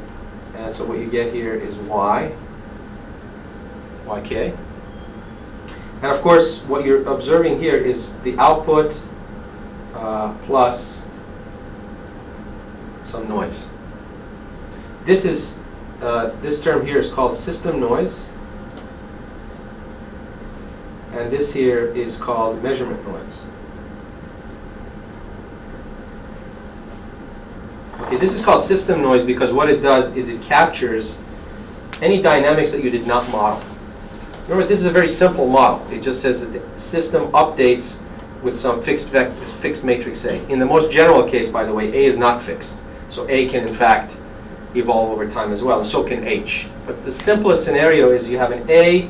And so what you get here is yk. And of course, what you're observing here is the output plus some noise. This term here is called system noise. and this here is called measurement noise. Okay, this is called system noise because what it does is it captures any dynamics that you did not model. Remember, this is a very simple model. It just says that the system updates with some fixed matrix A. In the most general case, by the way, A is not fixed. So A can, in fact, evolve over time as well, and so can H. But the simplest scenario is you have an A,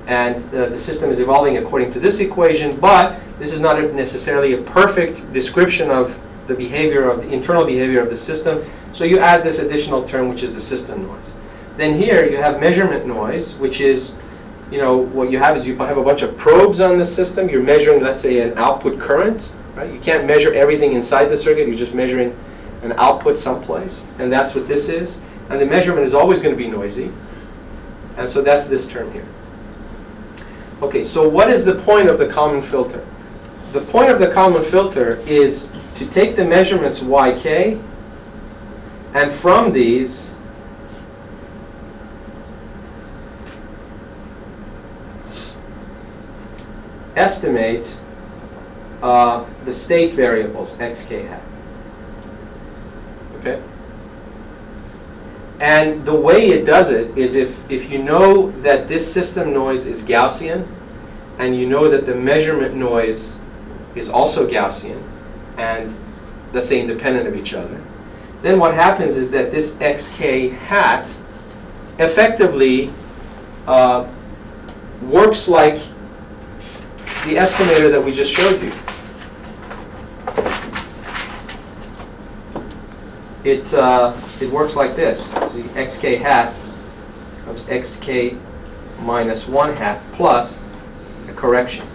and the system is evolving according to this equation, but this is not necessarily a perfect description of the behavior of the internal behavior of the system. So you add this additional term, which is the system noise. Then here you have measurement noise, which is, what you have is you have a bunch of probes on the system. You're measuring, let's say, an output current, right? You can't measure everything inside the circuit. You're just measuring an output someplace, and that's what this is. And the measurement is always going to be noisy, and so that's this term here. Okay, so what is the point of the Kalman filter? The point of the Kalman filter is to take the measurements yk, and from these, estimate the state variables xk hat. Okay? And the way it does it is if you know that this system noise is Gaussian, and you know that the measurement noise is also Gaussian, and let's say independent of each other, then what happens is that this xk hat effectively works like the estimator that we just showed you. It works like this. So the xk hat becomes xk minus 1 hat plus a correction.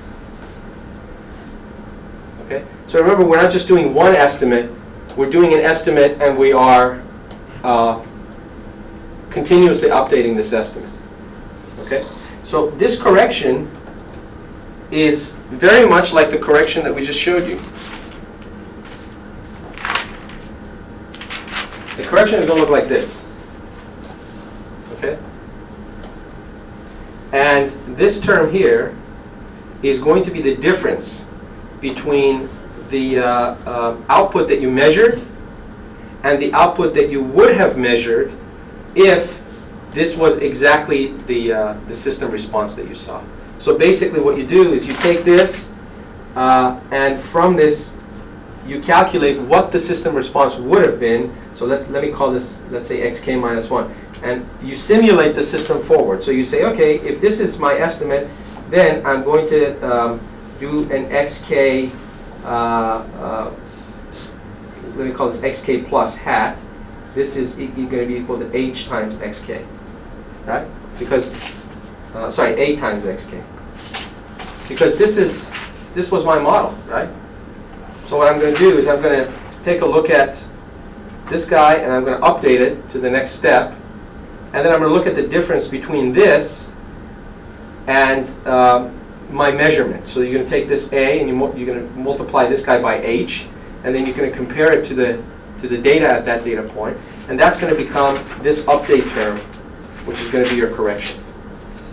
Okay? So remember, we're not just doing one estimate. We're doing an estimate, and we are continuously updating this estimate. Okay? So this correction is very much like the correction that we just showed you. The correction is going to look like this. Okay? And this term here is going to be the difference between the output that you measured and the output that you would have measured if this was exactly the system response that you saw. So basically what you do is you take this, and from this you calculate what the system response would have been. So let me call this, let's say, xk minus 1. And you simulate the system forward. So you say, okay, if this is my estimate, then I'm going to do an xk, let me call this xk plus hat. This is going to be equal to h times xk, right? Because, sorry, a times xk. Because this was my model, right? So what I'm going to do is I'm going to take a look at this guy, and I'm going to update it to the next step. And then I'm going to look at the difference between this and my measurement. So you're going to take this A, and you're going to multiply this guy by H, and then you're going to compare it to the data at that data point. And that's going to become this update term, which is going to be your correction.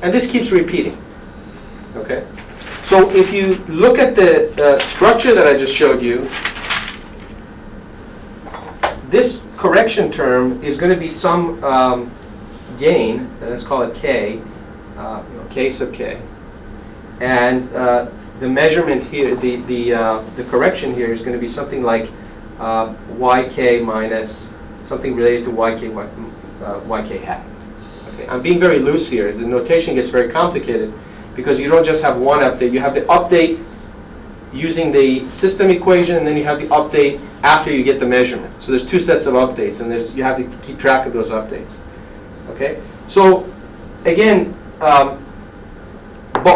And this keeps repeating. Okay? So if you look at the structure that I just showed you, this correction term is going to be some gain, and let's call it k, k sub k. And the measurement here, the correction here is going to be something like yk minus something related to yk hat. Okay, I'm being very loose here, as the notation gets very complicated, because you don't just have one update. You have the update using the system equation, and then you have the update after you get the measurement. So there's two sets of updates, and you have to keep track of those updates. Okay? So again, but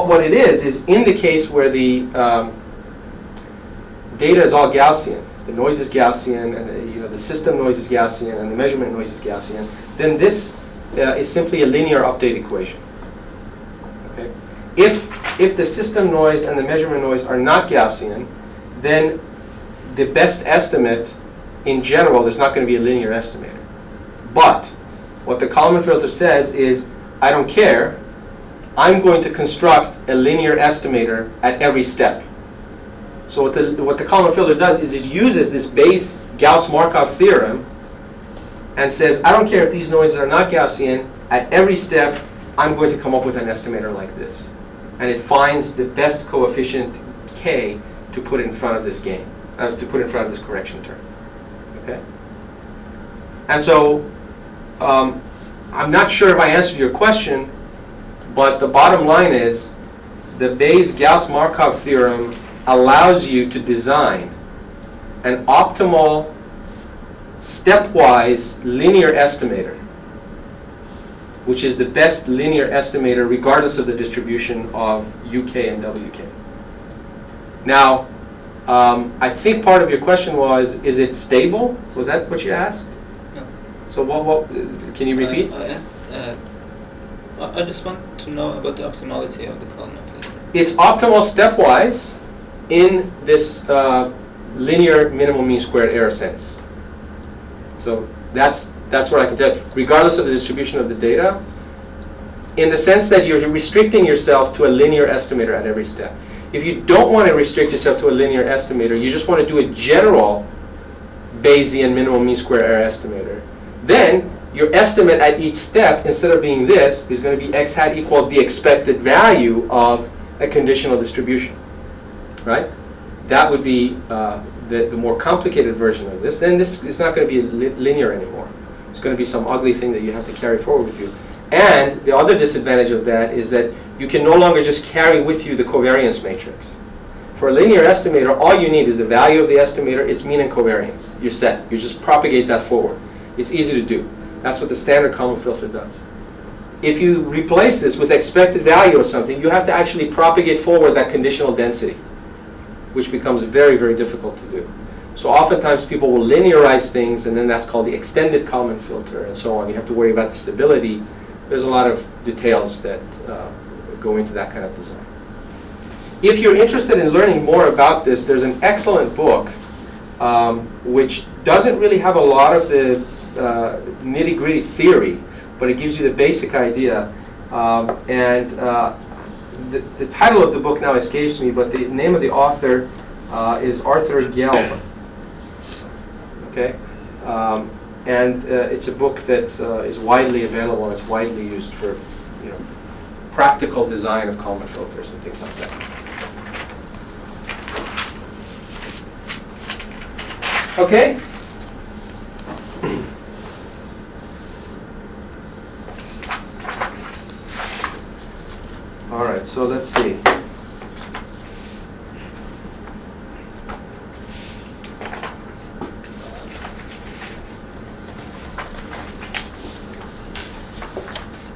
what it is in the case where the data is all Gaussian, the noise is Gaussian, and the system noise is Gaussian, and the measurement noise is Gaussian, then this is simply a linear update equation. Okay? If the system noise and the measurement noise are not Gaussian, then the best estimate in general, there's not going to be a linear estimator. But what the Kalman filter says is, I don't care. I'm going to construct a linear estimator at every step. So what the Kalman filter does is it uses this Bayes Gauss-Markov theorem and says, I don't care if these noises are not Gaussian, at every step I'm going to come up with an estimator like this. And it finds the best coefficient k to put in front of this gain, to put in front of this correction term. Okay? And so I'm not sure if I answered your question, but the bottom line is the Bayes Gauss-Markov theorem allows you to design an optimal stepwise linear estimator, which is the best linear estimator regardless of the distribution of UK and WK. Now, I think part of your question was, is it stable? Was that what you asked? No. So what can you repeat? I asked, I just want to know about the optimality of the Kalman filter. It's optimal stepwise in this linear minimum mean squared error sense. So that's what I can tell you, regardless of the distribution of the data, in the sense that you're restricting yourself to a linear estimator at every step. If you don't want to restrict yourself to a linear estimator, you just want to do a general Bayesian minimum mean square error estimator, then your estimate at each step, instead of being this, is going to be x hat equals the expected value of a conditional distribution, right? That would be the more complicated version of this. Then this is not going to be linear anymore. It's going to be some ugly thing that you have to carry forward with you. And the other disadvantage of that is that you can no longer just carry with you the covariance matrix. For a linear estimator, all you need is the value of the estimator, its mean and covariance. You're set. You just propagate that forward. It's easy to do. That's what the standard Kalman filter does. If you replace this with expected value or something, you have to actually propagate forward that conditional density, which becomes very, very difficult to do. So oftentimes people will linearize things, and then that's called the extended Kalman filter, and so on. You have to worry about the stability. There's a lot of details that go into that kind of design. If you're interested in learning more about this, there's an excellent book which doesn't really have a lot of the nitty-gritty theory, but it gives you the basic idea. The title of the book now escapes me, but the name of the author is Arthur Gelb. Okay, it's a book that is widely available and it's widely used for, practical design of Kalman filters and things like that. Okay. All right, so let's see.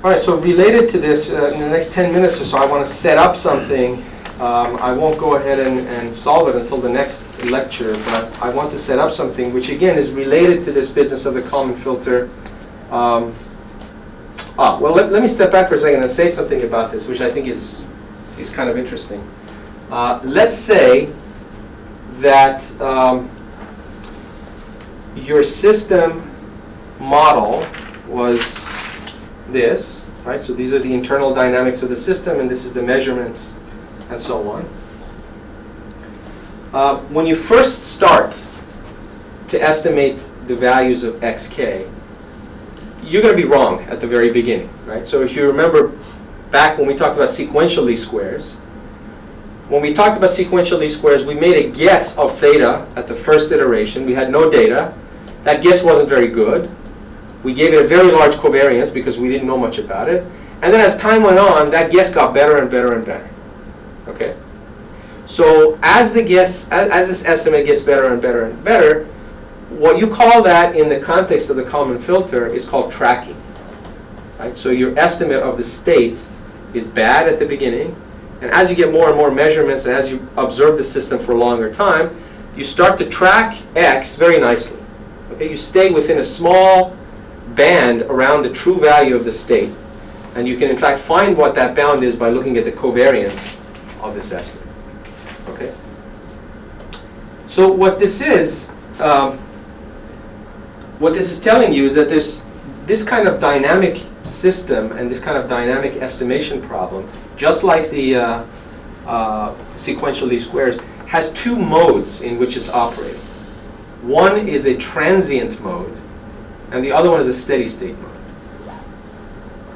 All right, so related to this, in the next 10 minutes or so, I want to set up something. I won't go ahead and solve it until the next lecture, but I want to set up something which, again, is related to this business of the Kalman filter. Well, let me step back for a second and say something about this, which I think is kind of interesting. Let's say that your system model was this, right? So these are the internal dynamics of the system, and this is the measurements, and so on. When you first start to estimate the values of xk, you're going to be wrong at the very beginning, right? So if you remember back when we talked about sequential least squares, when we talked about sequential least squares, we made a guess of theta at the first iteration. We had no data. That guess wasn't very good. We gave it a very large covariance because we didn't know much about it. And then as time went on, that guess got better and better and better. Okay? So as this estimate gets better and better and better, what you call that in the context of the Kalman filter is called tracking. Right? So your estimate of the state is bad at the beginning, and as you get more and more measurements and as you observe the system for a longer time, you start to track x very nicely. Okay? You stay within a small band around the true value of the state, and you can in fact find what that bound is by looking at the covariance of this estimate. Okay? So what this is telling you is that this this kind of dynamic system and this kind of dynamic estimation problem, just like the sequential least squares, has two modes in which it's operating. One is a transient mode, and the other one is a steady state mode.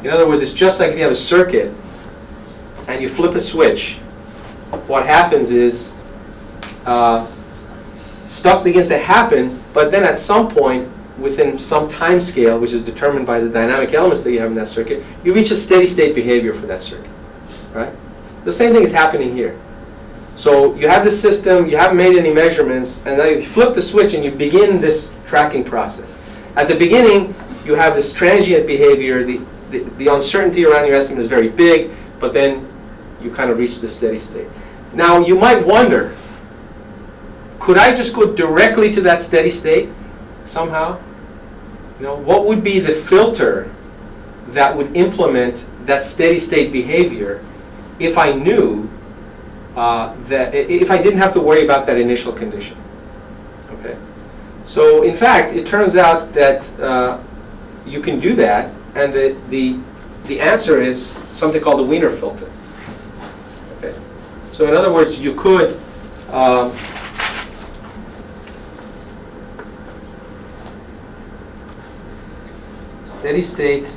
In other words, it's just like if you have a circuit and you flip a switch. What happens is stuff begins to happen, but then at some point, within some time scale, which is determined by the dynamic elements that you have in that circuit, you reach a steady state behavior for that circuit. Right? The same thing is happening here. So you have this system, you haven't made any measurements, and then you flip the switch and you begin this tracking process. At the beginning, you have this transient behavior. The uncertainty around your estimate is very big, but then you kind of reach the steady state. Now, you might wonder, could I just go directly to that steady state somehow? What would be the filter that would implement that steady state behavior if I knew that if I didn't have to worry about that initial condition? Okay. So in fact, it turns out that you can do that, and the answer is something called the Wiener filter. Okay. So in other words, you could steady state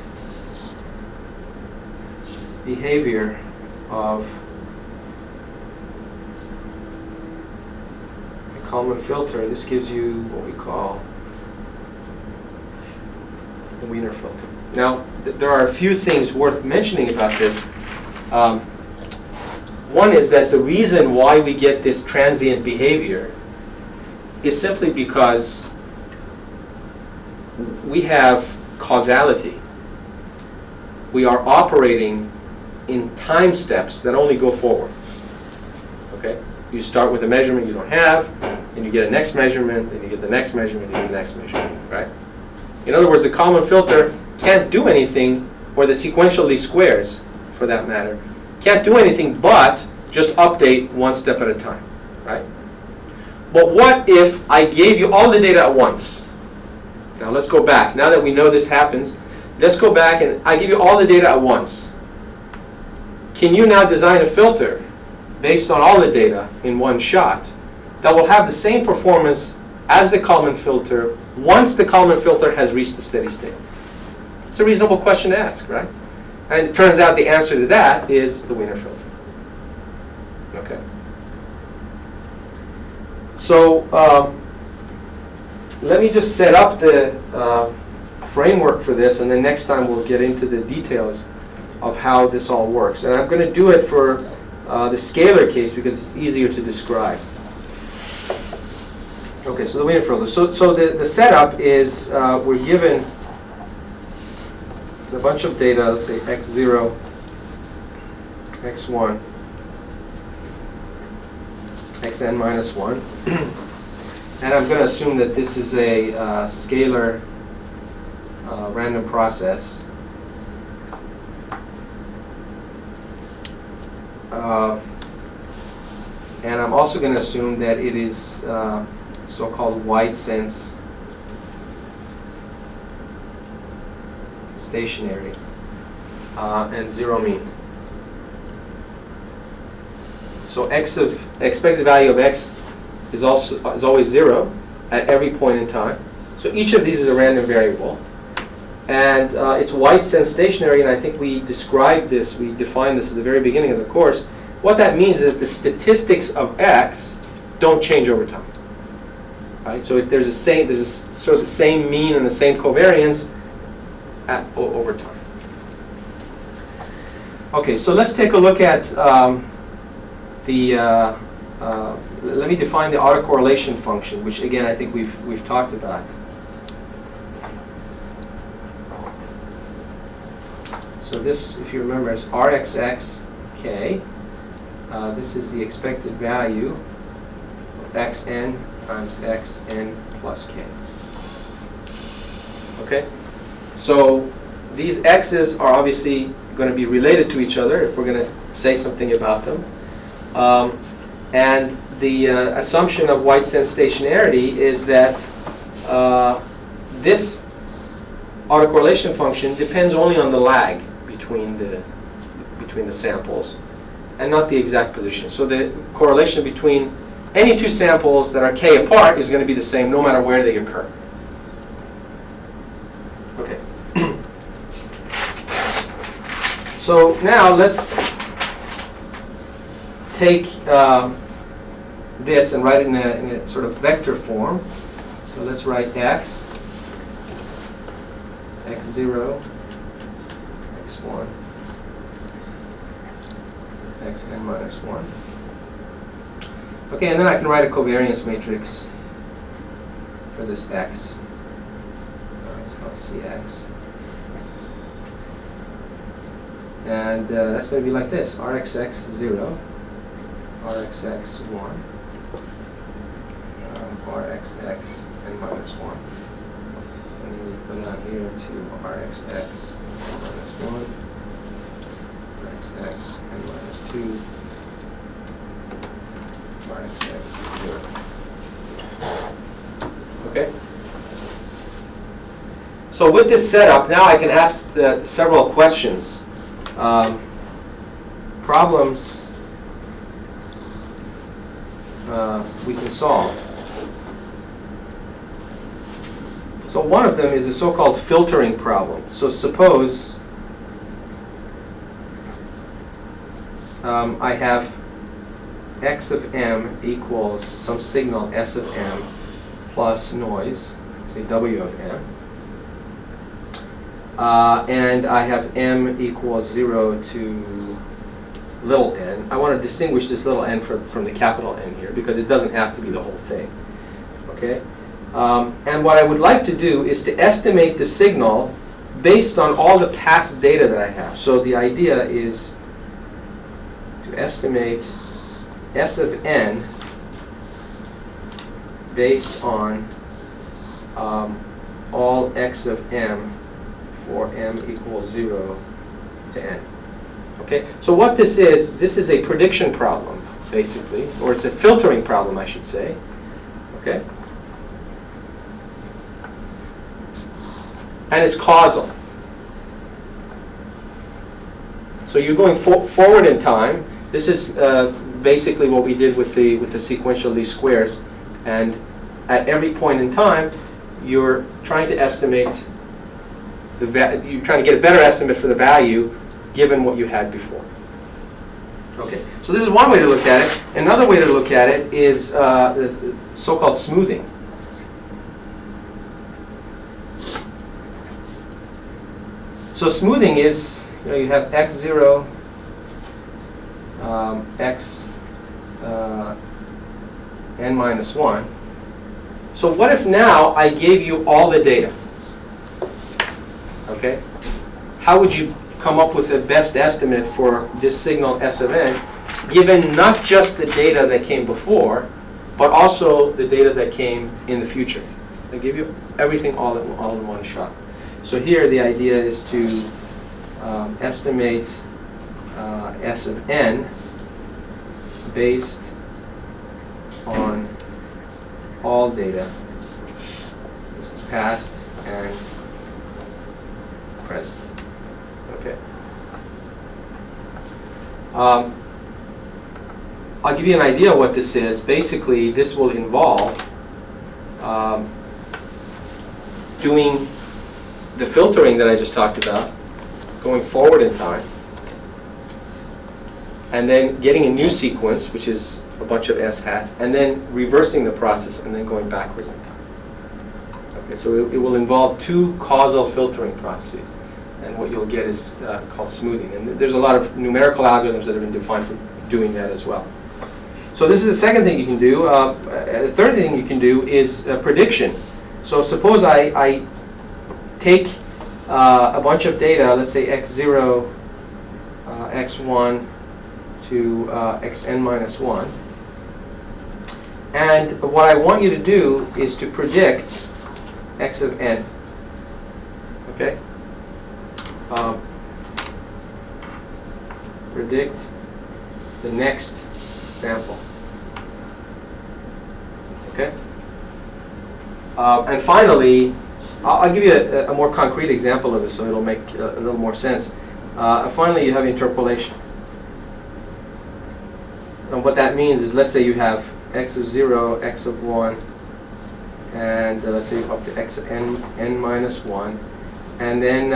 behavior of a Kalman filter. This gives you what we call the Wiener filter. Now, there are a few things worth mentioning about this. One is that the reason why we get this transient behavior is simply because we have causality. We are operating in time steps that only go forward. Okay? You start with a measurement you don't have, and you get a next measurement, then you get the next measurement, and you get the next measurement, right? In other words, the Kalman filter can't do anything, or the sequential least squares, for that matter, can't do anything but just update one step at a time, right? But what if I gave you all the data at once? Now let's go back. Now that we know this happens, let's go back and I give you all the data at once. Can you now design a filter based on all the data in one shot that will have the same performance as the Kalman filter once the Kalman filter has reached the steady state? It's a reasonable question to ask, right? And it turns out the answer to that is the Wiener filter. Okay. So let me just set up the framework for this, and then next time we'll get into the details of how this all works. And I'm going to do it for the scalar case because it's easier to describe. Okay, so the Wiener filter. So the setup is we're given a bunch of data, let's say x0, x1, xn minus 1. And I'm going to assume that this is a scalar random process. And I'm also going to assume that it is so-called wide sense stationary and zero mean. So expected value of x is always 0 at every point in time. So each of these is a random variable. And it's wide sense stationary, and I think we described this, we defined this at the very beginning of the course. What that means is that the statistics of x don't change over time. Right? So if there's sort of the same mean and the same covariance over time. Okay, so let's take a look at let me define the autocorrelation function, which again I think we've talked about. So this, if you remember, is Rxx k. This is the expected value of xn times xn plus k. Okay? So these x's are obviously going to be related to each other if we're going to say something about them. And the assumption of wide sense stationarity is that this autocorrelation function depends only on the lag between the samples and not the exact position. So the correlation between any two samples that are k apart is going to be the same no matter where they occur. Okay. So now let's take this and write it in a sort of vector form. So let's write x, x0, x1, xn minus 1. Okay, and then I can write a covariance matrix for this x. It's called Cx. And that's going to be like this: Rxx0, Rxx1, Rxx n minus 1. And then we put down here to Rxx minus 1, Rxx n minus 2, Rxx0. Okay? So with this setup, now I can ask several questions. Problems we can solve. So one of them is a so-called filtering problem. So suppose I have x of m equals some signal s of m plus noise, say w of m. And I have m equals 0 to little n. I want to distinguish this little n from the capital N here because it doesn't have to be the whole thing. Okay? And what I would like to do is to estimate the signal based on all the past data that I have. So the idea is to estimate S of n based on all x of m for m equals 0 to n. Okay, so what this is a prediction problem, basically, or it's a filtering problem, I should say. Okay, and it's causal. So you're going forward in time. This is basically what we did with the sequential least squares, and at every point in time, you're trying to estimate you're trying to get a better estimate for the value given what you had before. Okay, so this is one way to look at it. Another way to look at it is the so-called smoothing. So smoothing is, you have x0, x n minus 1. So what if now I gave you all the data? Okay, how would you come up with the best estimate for this signal S of n, given not just the data that came before, but also the data that came in the future? I give you everything all in one shot. So here the idea is to estimate S of n based on all data. This is past and present. Okay. I'll give you an idea what this is. Basically, this will involve doing the filtering that I just talked about, going forward in time, and then getting a new sequence, which is a bunch of S hats, and then reversing the process and then going backwards in time. Okay, so it will involve two causal filtering processes. And what you'll get is called smoothing. And there's a lot of numerical algorithms that have been defined for doing that as well. So this is the second thing you can do. The third thing you can do is prediction. So suppose I take a bunch of data, let's say x0, x1 to xn minus 1. And what I want you to do is to predict x of n. Okay? Predict the next sample. Okay? And finally, I'll give you a more concrete example of this so it'll make a little more sense. And finally, you have interpolation. And what that means is, let's say you have x of 0, x of 1, and let's say up to x of n minus 1. And then,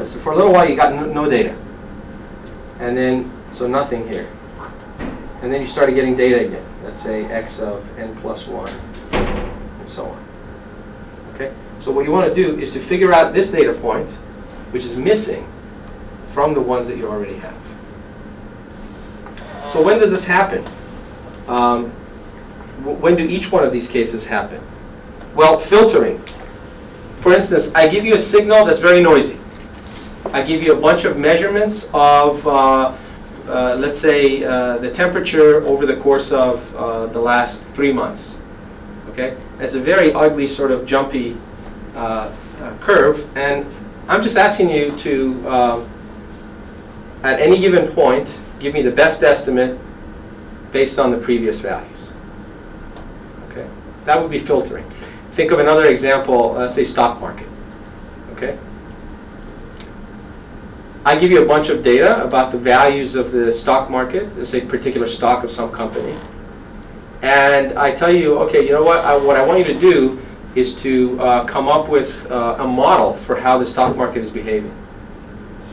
so for a little while you got no data. And then, so nothing here. And then you started getting data again. Let's say x of n plus 1, and so on. Okay? So what you want to do is to figure out this data point, which is missing from the ones that you already have. So when does this happen? When do each one of these cases happen? Well, filtering. For instance, I give you a signal that's very noisy. I give you a bunch of measurements of, let's say, the temperature over the course of the last 3 months. Okay? It's a very ugly, sort of jumpy curve, and I'm just asking you to, at any given point, give me the best estimate based on the previous values. Okay? That would be filtering. Think of another example, let's say stock market. Okay? I give you a bunch of data about the values of the stock market, let's say particular stock of some company, and I tell you, okay, you know what I want you to do is to come up with a model for how the stock market is behaving.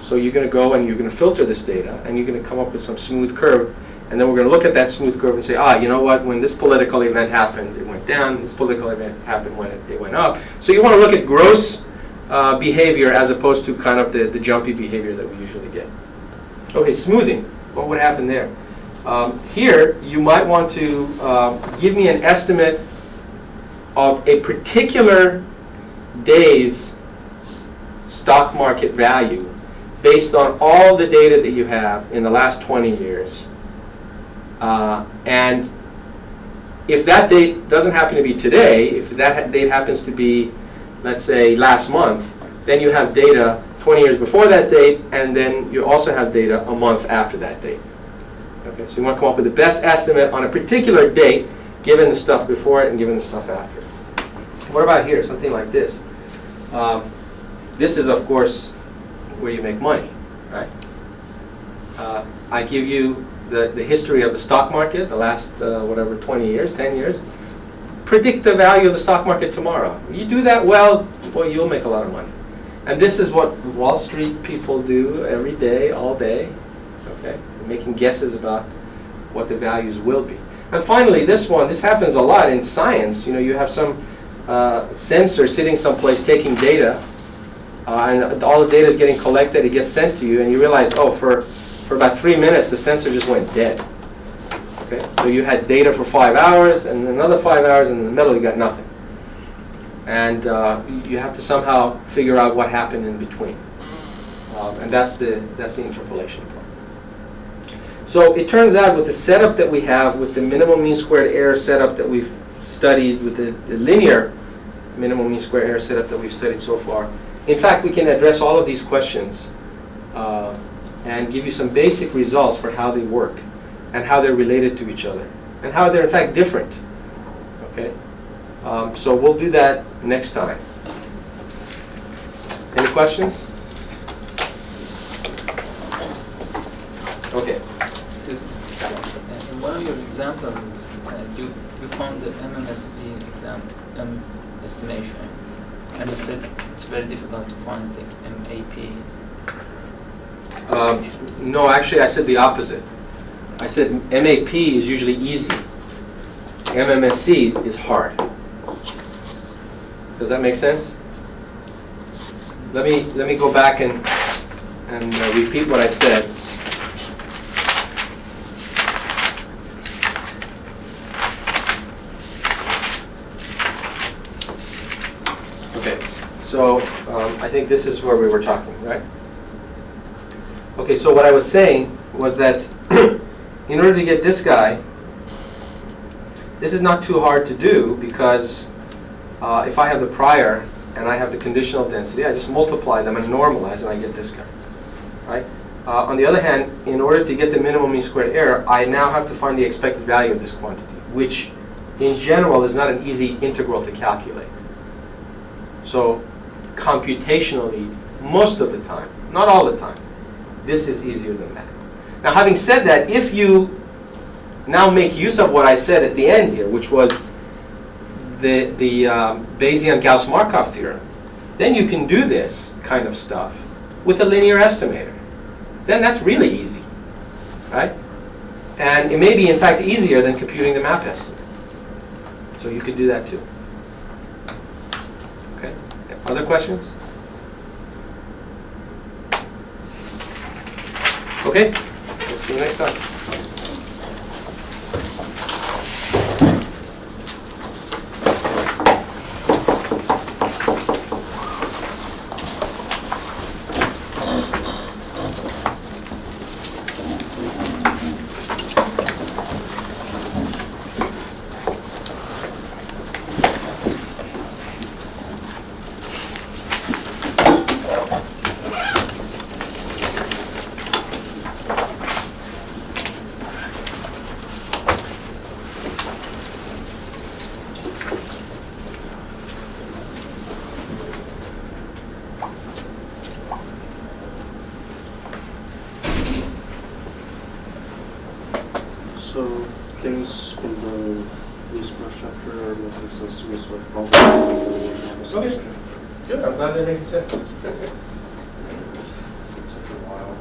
So you're going to go and you're going to filter this data, and you're going to come up with some smooth curve, and then we're going to look at that smooth curve and say, you know what, when this political event happened, it went down, this political event happened when it went up. So you want to look at gross behavior as opposed to kind of the jumpy behavior that we usually get. Okay, smoothing. What would happen there? Here, you might want to give me an estimate of a particular day's stock market value based on all the data that you have in the last 20 years. And if that date doesn't happen to be today, if that date happens to be, let's say, last month, then you have data 20 years before that date, and then you also have data a month after that date. Okay, so you want to come up with the best estimate on a particular date, given the stuff before it and given the stuff after. What about here? Something like this. This is, of course, where you make money, right? I give you the history of the stock market, the last, 20 years, 10 years. Predict the value of the stock market tomorrow. You do that well, boy, you'll make a lot of money. And this is what Wall Street people do every day, all day. Okay? They're making guesses about what the values will be. And finally, this happens a lot in science. You have some sensor sitting someplace taking data, and all the data is getting collected, it gets sent to you, and you realize, for about 3 minutes, the sensor just went dead. Okay? So you had data for 5 hours, and another 5 hours, and in the middle you got nothing. And you have to somehow figure out what happened in between. And that's the interpolation part. So it turns out with the setup that we have, with the minimum mean squared error setup that we've studied, with the linear minimum mean squared error setup that we've studied so far, in fact, we can address all of these questions and give you some basic results for how they work and how they're related to each other and how they're in fact different. Okay? So we'll do that next time. Any questions? Okay. So, in one of your examples, you found the MMSE estimation, and you said it's very difficult to find the MAP. No, actually I said the opposite. I said MAP is usually easy. MMSE is hard. Does that make sense? Let me go back and repeat what I said. Okay, so I think this is where we were talking, right? Okay, so what I was saying was that in order to get this guy, this is not too hard to do because if I have the prior and I have the conditional density, I just multiply them and normalize and I get this guy, right? On the other hand, in order to get the minimum mean squared error, I now have to find the expected value of this quantity, which in general is not an easy integral to calculate. So computationally, most of the time, not all the time, this is easier than that. Now, having said that, if you now make use of what I said at the end here, which was the Bayesian Gauss-Markov theorem, then you can do this kind of stuff with a linear estimator. Then that's really easy, right? And it may be, in fact, easier than computing the map estimate. So you can do that too. Okay. Other questions? Okay. We'll see you next time. So things from the loose brush chapter are making sense to me, so I'll Okay. Good. I'm glad that makes sense. Took a while.